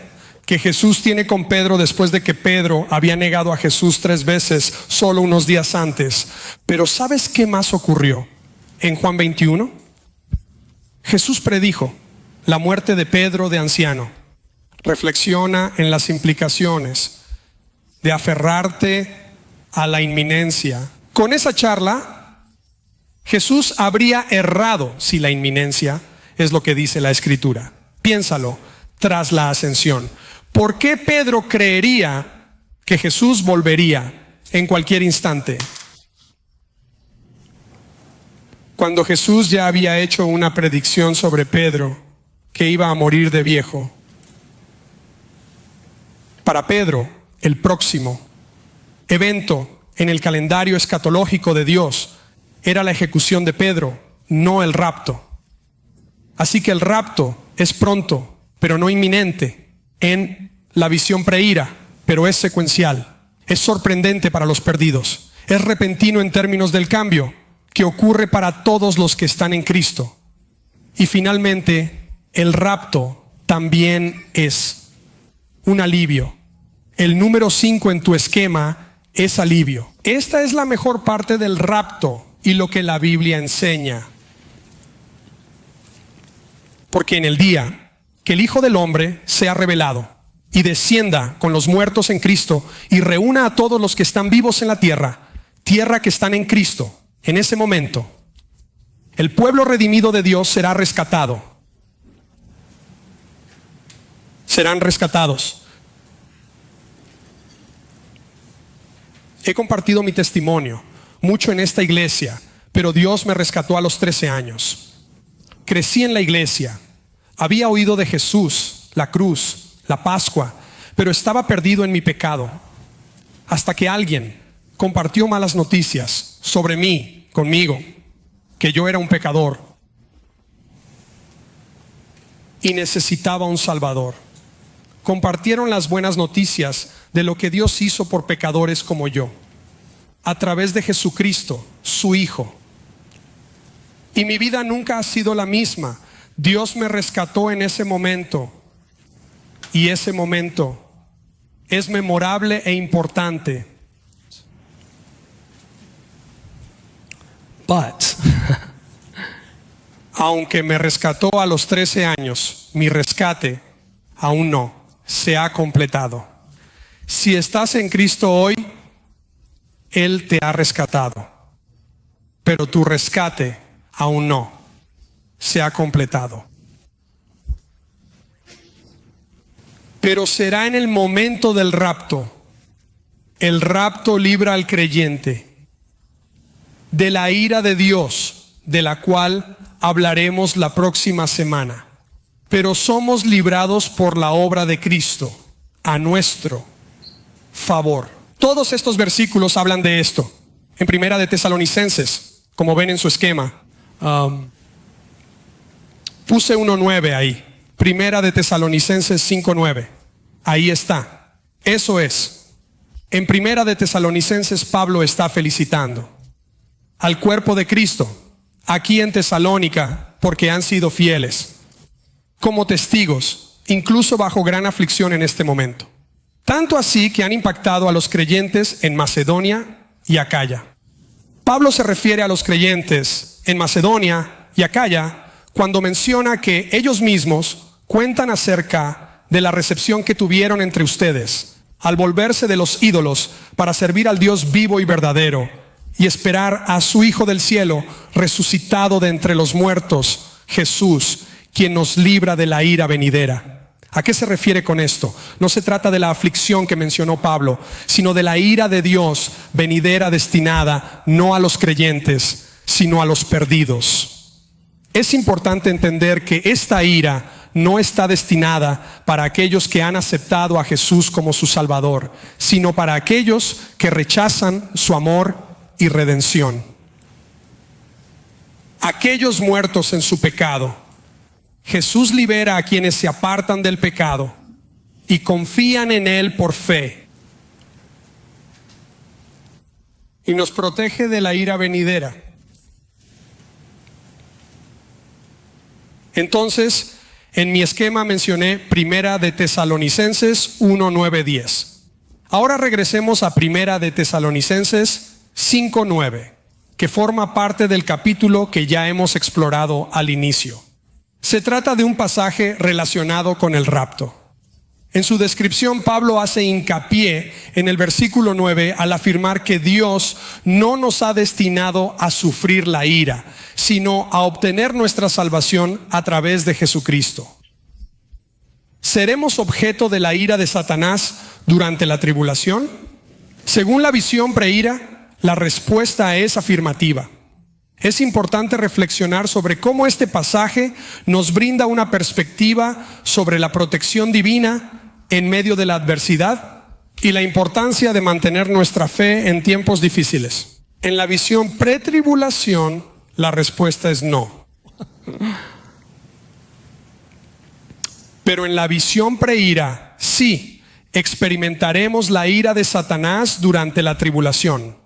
que Jesús tiene con Pedro después de que Pedro había negado a Jesús 3 veces solo unos días antes. Pero ¿sabes qué más ocurrió en Juan 21? Jesús predijo la muerte de Pedro de anciano. Reflexiona en las implicaciones de aferrarte a la inminencia. Con esa charla, Jesús habría errado si la inminencia es lo que dice la Escritura. Piénsalo, tras la ascensión. ¿Por qué Pedro creería que Jesús volvería en cualquier instante? Cuando Jesús ya había hecho una predicción sobre Pedro, que iba a morir de viejo. Para Pedro, el próximo evento en el calendario escatológico de Dios era la ejecución de Pedro, no el rapto. Así que el rapto es pronto, pero no inminente en la visión preira, pero es secuencial. Es sorprendente para los perdidos. Es repentino en términos del cambio que ocurre para todos los que están en Cristo. Y finalmente, el rapto también es un alivio. El número 5 en tu esquema es alivio. Esta es la mejor parte del rapto y lo que la Biblia enseña. Porque en el día que el Hijo del Hombre sea revelado y descienda con los muertos en Cristo y reúna a todos los que están vivos en la tierra que están en Cristo, en ese momento, el pueblo redimido de Dios será rescatado. Serán rescatados. He compartido mi testimonio mucho en esta iglesia, pero Dios me rescató a los 13 años. Crecí en la iglesia. Había oído de Jesús, la cruz, la Pascua, pero estaba perdido en mi pecado. Hasta que alguien compartió malas noticias sobre mí, conmigo, que yo era un pecador y necesitaba un Salvador. Compartieron las buenas noticias de lo que Dios hizo por pecadores como yo, a través de Jesucristo, su Hijo. Y mi vida nunca ha sido la misma. Dios me rescató en ese momento. Y ese momento es memorable e importante. But, aunque me rescató a los 13 años, mi rescate aún no se ha completado. Si estás en Cristo hoy, Él te ha rescatado, pero tu rescate aún no se ha completado. Pero será en el momento del rapto. El rapto libra al creyente de la ira de Dios, de la cual hablaremos la próxima semana. Pero somos librados por la obra de Cristo, a nuestro favor. Todos estos versículos hablan de esto. En Primera de Tesalonicenses, como ven en su esquema, puse 1:9 ahí. Primera de Tesalonicenses 5:9. Ahí está. Eso es. En Primera de Tesalonicenses, Pablo está felicitando al cuerpo de Cristo aquí en Tesalónica porque han sido fieles como testigos, incluso bajo gran aflicción en este momento. Tanto así que han impactado a los creyentes en Macedonia y Acaya. Pablo se refiere a los creyentes en Macedonia y Acaya cuando menciona que ellos mismos cuentan acerca de la recepción que tuvieron entre ustedes al volverse de los ídolos para servir al Dios vivo y verdadero y esperar a su Hijo del cielo resucitado de entre los muertos, Jesús, quien nos libra de la ira venidera. ¿A qué se refiere con esto? No se trata de la aflicción que mencionó Pablo, sino de la ira de Dios venidera destinada no a los creyentes, sino a los perdidos. Es importante entender que esta ira no está destinada para aquellos que han aceptado a Jesús como su Salvador, sino para aquellos que rechazan su amor y redención. Aquellos muertos en su pecado, Jesús libera a quienes se apartan del pecado y confían en Él por fe. Y nos protege de la ira venidera. Entonces, en mi esquema mencioné Primera de Tesalonicenses 1, 9, 10. Ahora regresemos a Primera de Tesalonicenses 5, 9, que forma parte del capítulo que ya hemos explorado al inicio. Se trata de un pasaje relacionado con el rapto. En su descripción, Pablo hace hincapié en el versículo 9 al afirmar que Dios no nos ha destinado a sufrir la ira, sino a obtener nuestra salvación a través de Jesucristo. ¿Seremos objeto de la ira de Satanás durante la tribulación? Según la visión preira, la respuesta es afirmativa. Es importante reflexionar sobre cómo este pasaje nos brinda una perspectiva sobre la protección divina en medio de la adversidad y la importancia de mantener nuestra fe en tiempos difíciles. En la visión pretribulación, la respuesta es no. Pero en la visión preira, sí, experimentaremos la ira de Satanás durante la tribulación.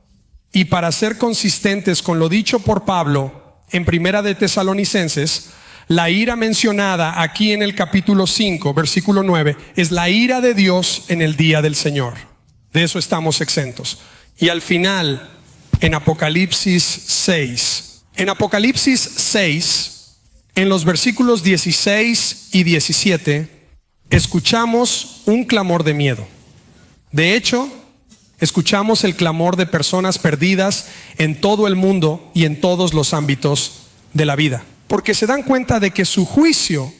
Y para ser consistentes con lo dicho por Pablo en Primera de Tesalonicenses, la ira mencionada aquí en el capítulo 5, versículo 9, es la ira de Dios en el día del Señor. De eso estamos exentos. Y al final, en Apocalipsis 6. En Apocalipsis 6, en los versículos 16 y 17, escuchamos un clamor de miedo. De hecho, escuchamos el clamor de personas perdidas en todo el mundo y en todos los ámbitos de la vida, porque se dan cuenta de que su juicio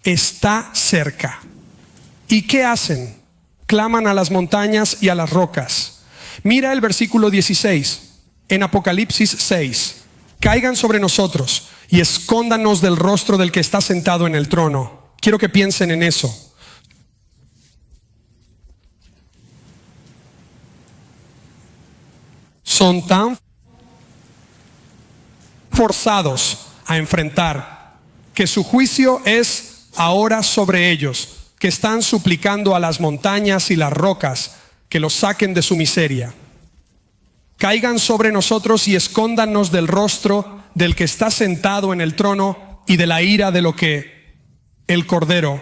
está cerca. ¿Y qué hacen? Claman a las montañas y a las rocas. Mira el versículo 16 en Apocalipsis 6. Caigan sobre nosotros y escóndanos del rostro del que está sentado en el trono. Quiero que piensen en eso. Son tan forzados a enfrentar que su juicio es ahora sobre ellos, que están suplicando a las montañas y las rocas que los saquen de su miseria. Caigan sobre nosotros y escóndanos del rostro del que está sentado en el trono y de la ira de lo que el Cordero,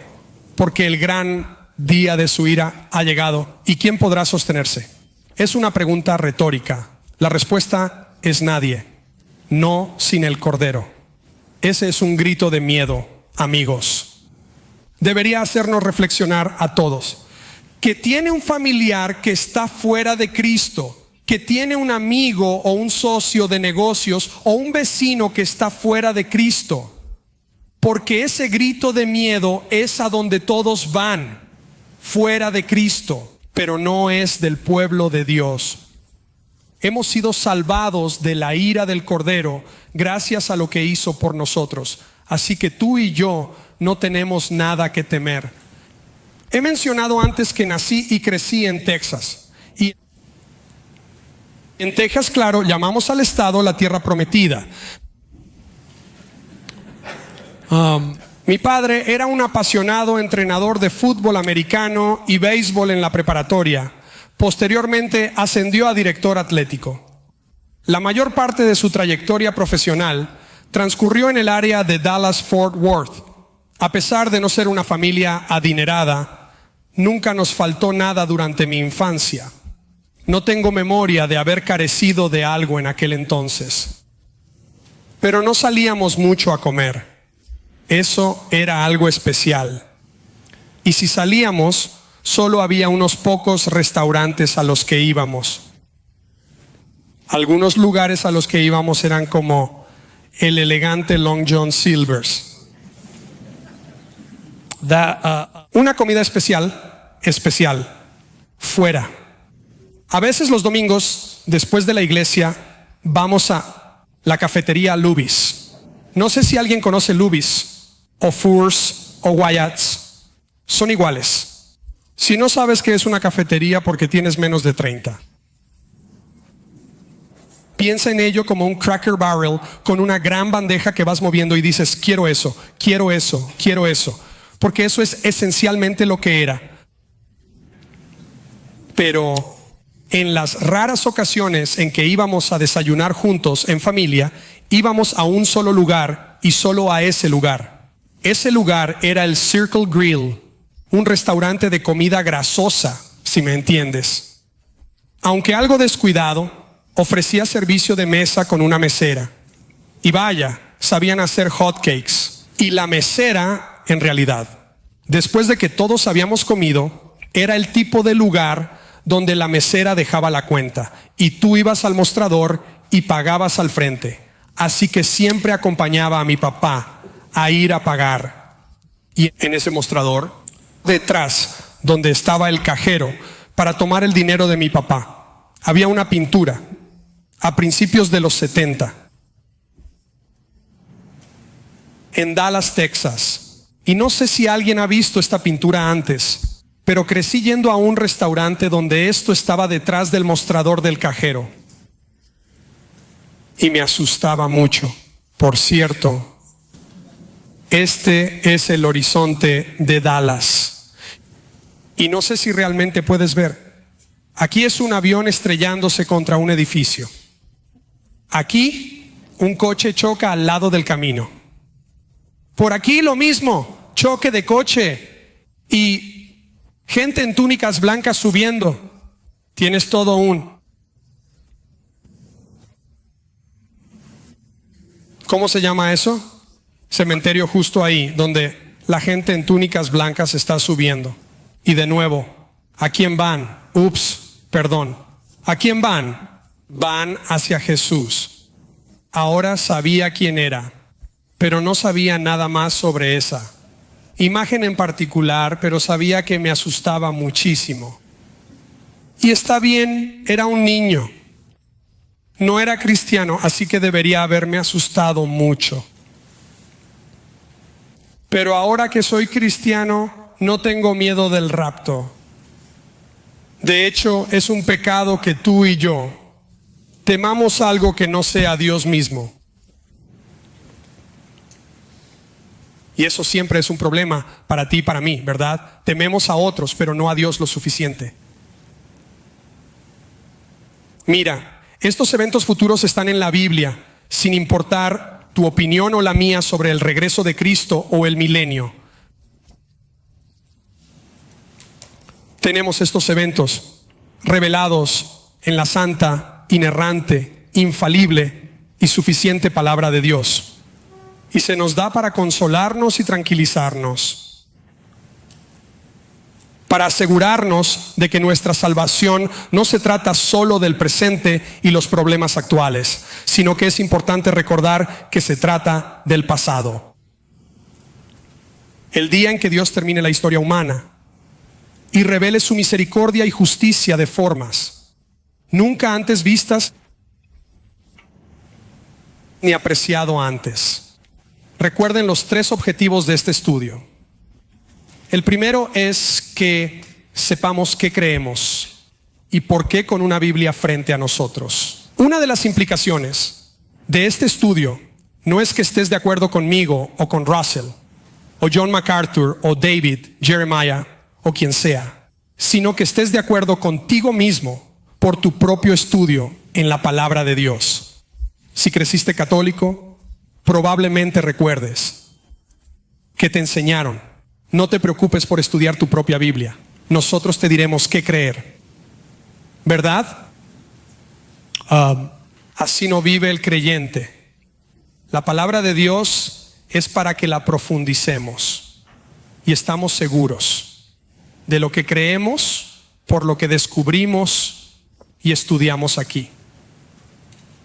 porque el gran día de su ira ha llegado. ¿Y quién podrá sostenerse? Es una pregunta retórica. La respuesta es nadie. No sin el Cordero. Ese es un grito de miedo, amigos. Debería hacernos reflexionar a todos. Que tiene un familiar que está fuera de Cristo, que tiene un amigo o un socio de negocios o un vecino que está fuera de Cristo. Porque ese grito de miedo es a donde todos van, fuera de Cristo, pero no es del pueblo de Dios. Hemos sido salvados de la ira del Cordero gracias a lo que hizo por nosotros. Así que tú y yo no tenemos nada que temer. He mencionado antes que nací y crecí en Texas. Y en Texas, claro, llamamos al estado la tierra prometida. Mi padre era un apasionado entrenador de fútbol americano y béisbol en la preparatoria. Posteriormente ascendió a director atlético. La mayor parte de su trayectoria profesional transcurrió en el área de Dallas-Fort Worth. A pesar de no ser una familia adinerada, nunca nos faltó nada durante mi infancia. No tengo memoria de haber carecido de algo en aquel entonces. Pero no salíamos mucho a comer. Eso era algo especial. Y si salíamos, solo había unos pocos restaurantes a los que íbamos. Algunos lugares a los que íbamos eran como el elegante Long John Silver's. Una comida especial, fuera. A veces los domingos, después de la iglesia, vamos a la cafetería Luby's. No sé si alguien conoce Luby's o Fur's o Wyatt's son iguales. Si no sabes qué es una cafetería porque tienes menos de 30, piensa en ello como un Cracker Barrel con una gran bandeja que vas moviendo y dices, quiero eso, quiero eso, quiero eso. Porque eso es esencialmente lo que era. Pero en las raras ocasiones en que íbamos a desayunar juntos en familia, íbamos a un solo lugar y solo a ese lugar. Ese lugar era el Circle Grill, un restaurante de comida grasosa, si me entiendes. Aunque algo descuidado, ofrecía servicio de mesa con una mesera. Y vaya, sabían hacer hotcakes. Y la mesera, en realidad, después de que todos habíamos comido, era el tipo de lugar donde la mesera dejaba la cuenta y tú ibas al mostrador y pagabas al frente. Así que siempre acompañaba a mi papá a ir a pagar. Y en ese mostrador, detrás, donde estaba el cajero para tomar el dinero de mi papá, había una pintura a principios de los 70 en Dallas, Texas. Y no sé si alguien ha visto esta pintura antes, pero crecí yendo a un restaurante donde esto estaba detrás del mostrador del cajero. Y me asustaba mucho. Por cierto, este es el horizonte de Dallas. Y no sé si realmente puedes ver. Aquí es un avión estrellándose contra un edificio. Aquí un coche choca al lado del camino. Por aquí lo mismo, choque de coche y gente en túnicas blancas subiendo. Tienes todo ¿cómo se llama eso? Cementerio justo ahí, donde la gente en túnicas blancas está subiendo. Y de nuevo, ¿a quién van? Perdón. ¿A quién van? Van hacia Jesús. Ahora sabía quién era, pero no sabía nada más sobre esa imagen en particular, pero sabía que me asustaba muchísimo. Y está bien, era un niño. No era cristiano, así que debería haberme asustado mucho. Pero ahora que soy cristiano, no tengo miedo del rapto. De hecho, es un pecado que tú y yo temamos algo que no sea Dios mismo. Y eso siempre es un problema para ti y para mí, ¿verdad? Tememos a otros, pero no a Dios lo suficiente. Mira, estos eventos futuros están en la Biblia, sin importar tu opinión o la mía sobre el regreso de Cristo o el milenio. Tenemos estos eventos revelados en la santa, inerrante, infalible y suficiente palabra de Dios. Y se nos da para consolarnos y tranquilizarnos, para asegurarnos de que nuestra salvación no se trata solo del presente y los problemas actuales, sino que es importante recordar que se trata del pasado. El día en que Dios termine la historia humana y revele su misericordia y justicia de formas nunca antes vistas ni apreciado antes. Recuerden los 3 objetivos de este estudio. El primero es que sepamos qué creemos y por qué con una Biblia frente a nosotros. Una de las implicaciones de este estudio no es que estés de acuerdo conmigo o con Russell o John MacArthur o David, Jeremiah o quien sea, sino que estés de acuerdo contigo mismo por tu propio estudio en la palabra de Dios. Si creciste católico, probablemente recuerdes que te enseñaron: no te preocupes por estudiar tu propia Biblia, nosotros te diremos qué creer, ¿verdad? Así no vive el creyente. La palabra de Dios es para que la profundicemos y estamos seguros de lo que creemos por lo que descubrimos y estudiamos aquí.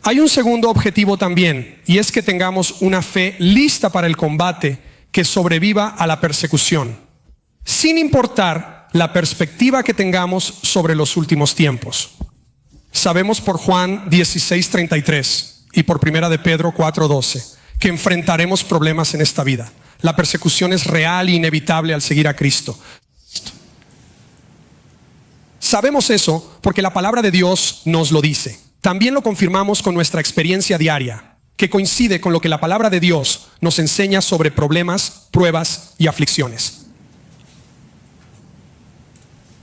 Hay un segundo objetivo también, y es que tengamos una fe lista para el combate que sobreviva a la persecución, sin importar la perspectiva que tengamos sobre los últimos tiempos. Sabemos por Juan 16:33 y por 1 de Pedro 4:12 que enfrentaremos problemas en esta vida, La persecución es real e inevitable al seguir a Cristo. Sabemos eso porque la palabra de Dios nos lo dice. También lo confirmamos con nuestra experiencia diaria, que coincide con lo que la palabra de Dios nos enseña sobre problemas, pruebas y aflicciones.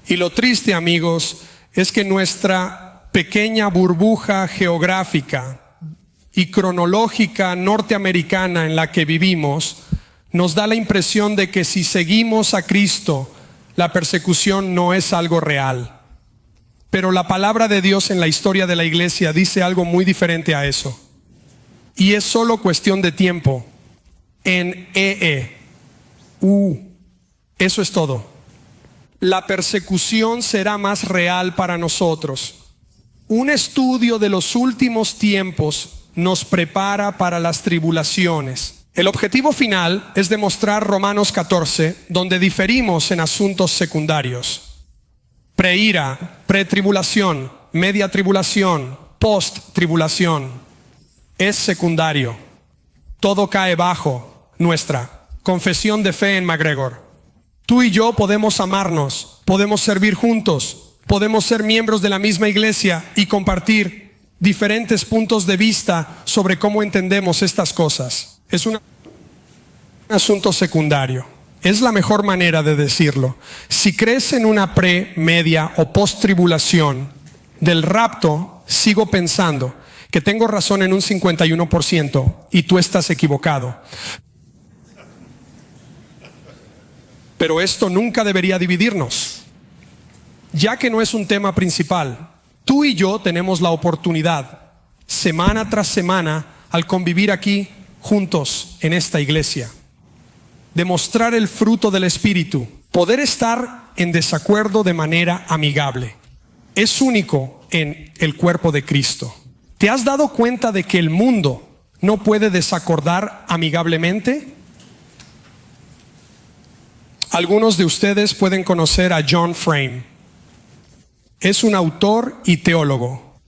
Y lo triste, amigos, es que nuestra pequeña burbuja geográfica y cronológica norteamericana en la que vivimos nos da la impresión de que si seguimos a Cristo, la persecución no es algo real. Pero la palabra de Dios en la historia de la iglesia dice algo muy diferente a eso. Y es solo cuestión de tiempo. Eso es todo. La persecución será más real para nosotros. Un estudio de los últimos tiempos nos prepara para las tribulaciones. El objetivo final es demostrar Romanos 14, donde diferimos en asuntos secundarios. Preira, pretribulación, media tribulación, post-tribulación. Es secundario. Todo cae bajo nuestra confesión de fe en McGregor. Tú y yo podemos amarnos, podemos servir juntos, podemos ser miembros de la misma iglesia y compartir diferentes puntos de vista sobre cómo entendemos estas cosas. Es un asunto secundario. Es la mejor manera de decirlo. Si crees en una pre, media o post-tribulación del rapto, sigo pensando que tengo razón en un 51% y tú estás equivocado. Pero esto nunca debería dividirnos, ya que no es un tema principal. Tú y yo tenemos la oportunidad, semana tras semana, al convivir aquí juntos en esta iglesia, de mostrar el fruto del Espíritu, poder estar en desacuerdo de manera amigable. Es único en el cuerpo de Cristo. ¿Te has dado cuenta de que el mundo no puede desacordar amigablemente? Algunos de ustedes pueden conocer a John Frame. Es un autor y teólogo.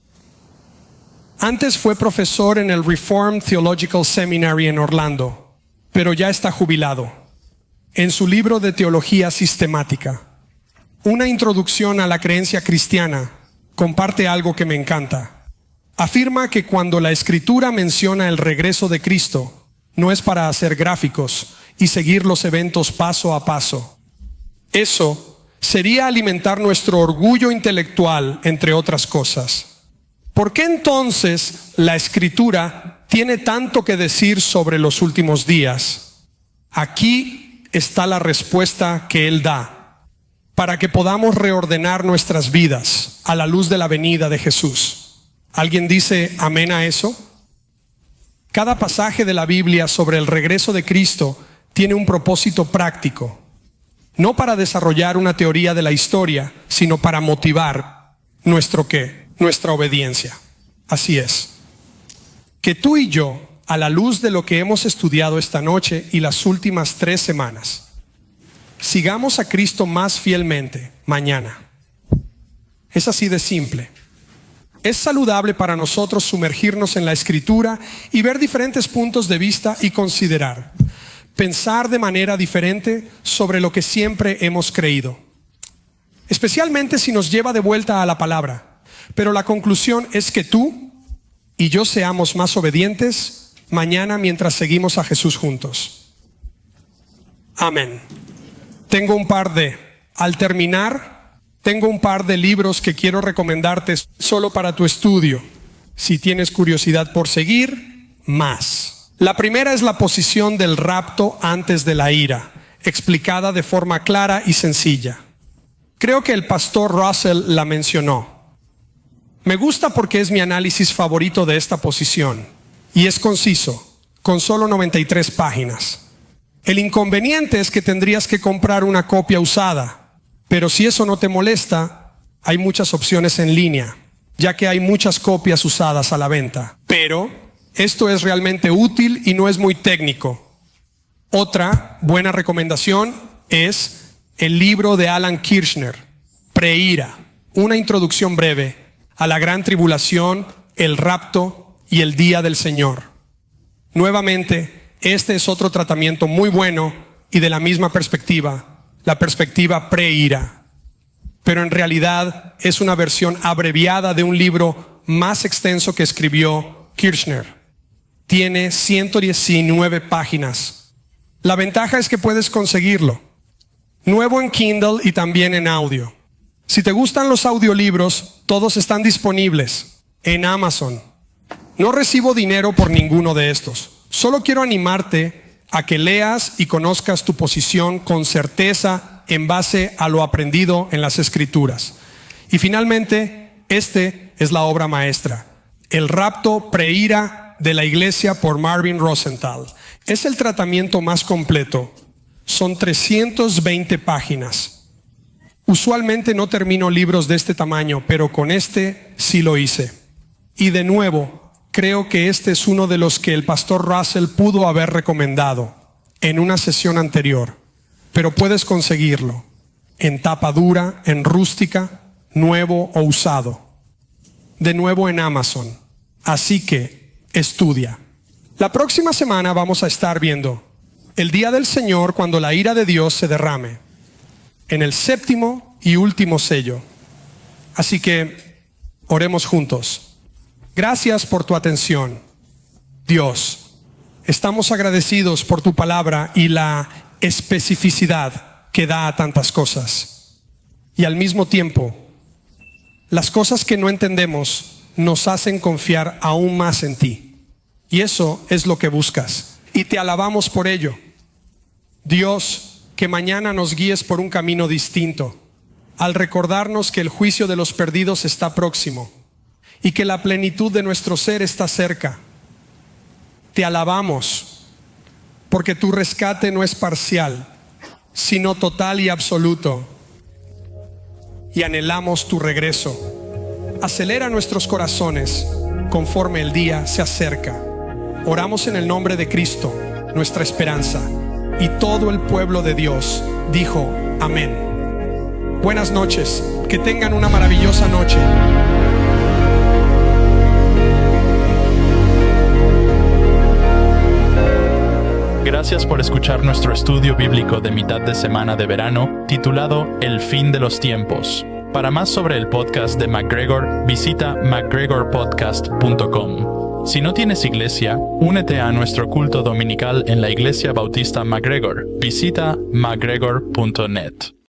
Antes fue profesor en el Reformed Theological Seminary en Orlando, pero ya está jubilado. En su libro de teología sistemática, Una introducción a la creencia cristiana, comparte algo que me encanta. Afirma que cuando la Escritura menciona el regreso de Cristo, no es para hacer gráficos y seguir los eventos paso a paso. Eso sería alimentar nuestro orgullo intelectual, entre otras cosas. ¿Por qué entonces la Escritura tiene tanto que decir sobre los últimos días? Aquí está la respuesta que Él da, para que podamos reordenar nuestras vidas a la luz de la venida de Jesús. ¿Alguien dice amén a eso? Cada pasaje de la Biblia sobre el regreso de Cristo tiene un propósito práctico, no para desarrollar una teoría de la historia, sino para motivar nuestra obediencia. Así es. Que tú y yo, a la luz de lo que hemos estudiado esta noche y las últimas 3 semanas, sigamos a Cristo más fielmente mañana. Es así de simple. Es saludable para nosotros sumergirnos en la Escritura y ver diferentes puntos de vista y considerar, pensar de manera diferente sobre lo que siempre hemos creído, especialmente si nos lleva de vuelta a la palabra. Pero la conclusión es que tú y yo seamos más obedientes mañana mientras seguimos a Jesús juntos. Amén. Al terminar, tengo un par de libros que quiero recomendarte solo para tu estudio, si tienes curiosidad por seguir más. La primera es La posición del rapto antes de la ira, explicada de forma clara y sencilla. Creo que el pastor Russell la mencionó. Me gusta porque es mi análisis favorito de esta posición y es conciso, con solo 93 páginas. El inconveniente es que tendrías que comprar una copia usada. Pero si eso no te molesta, hay muchas opciones en línea, ya que hay muchas copias usadas a la venta. Pero esto es realmente útil y no es muy técnico. Otra buena recomendación es el libro de Alan Kirshner, Preira, una introducción breve a la gran tribulación, el rapto y el día del Señor. Nuevamente, este es otro tratamiento muy bueno y de la misma perspectiva, la perspectiva pre-ira. Pero en realidad es una versión abreviada de un libro más extenso que escribió Kirchner. Tiene 119 páginas. La ventaja es que puedes conseguirlo. Nuevo en Kindle y también en audio. Si te gustan los audiolibros, todos están disponibles en Amazon. No recibo dinero por ninguno de estos. Solo quiero animarte a que leas y conozcas tu posición con certeza en base a lo aprendido en las Escrituras. Y finalmente, este es la obra maestra, El rapto pre-ira de la iglesia por Marvin Rosenthal. Es el tratamiento más completo. Son 320 páginas. Usualmente no termino libros de este tamaño, pero con este sí lo hice. Y de nuevo, creo que este es uno de los que el pastor Russell pudo haber recomendado en una sesión anterior, pero puedes conseguirlo en tapa dura, en rústica, nuevo o usado. De nuevo en Amazon. Así que estudia. La próxima semana vamos a estar viendo el día del Señor cuando la ira de Dios se derrame en el 7º y último sello. Así que oremos juntos. Gracias por tu atención. Dios, estamos agradecidos por tu palabra y la especificidad que da a tantas cosas. Y al mismo tiempo, las cosas que no entendemos nos hacen confiar aún más en ti. Y eso es lo que buscas. Y te alabamos por ello. Dios, que mañana nos guíes por un camino distinto, al recordarnos que el juicio de los perdidos está próximo y que la plenitud de nuestro ser está cerca. Te alabamos porque tu rescate no es parcial, sino total y absoluto. Y anhelamos tu regreso. Acelera nuestros corazones conforme el día se acerca. Oramos en el nombre de Cristo, nuestra esperanza. Y todo el pueblo de Dios dijo amén. Buenas noches, que tengan una maravillosa noche. Gracias por escuchar nuestro estudio bíblico de mitad de semana de verano titulado El fin de los tiempos. Para más sobre el podcast de McGregor, visita mcgregorpodcast.com. Si no tienes iglesia, únete a nuestro culto dominical en la Iglesia Bautista McGregor. Visita mcgregor.net.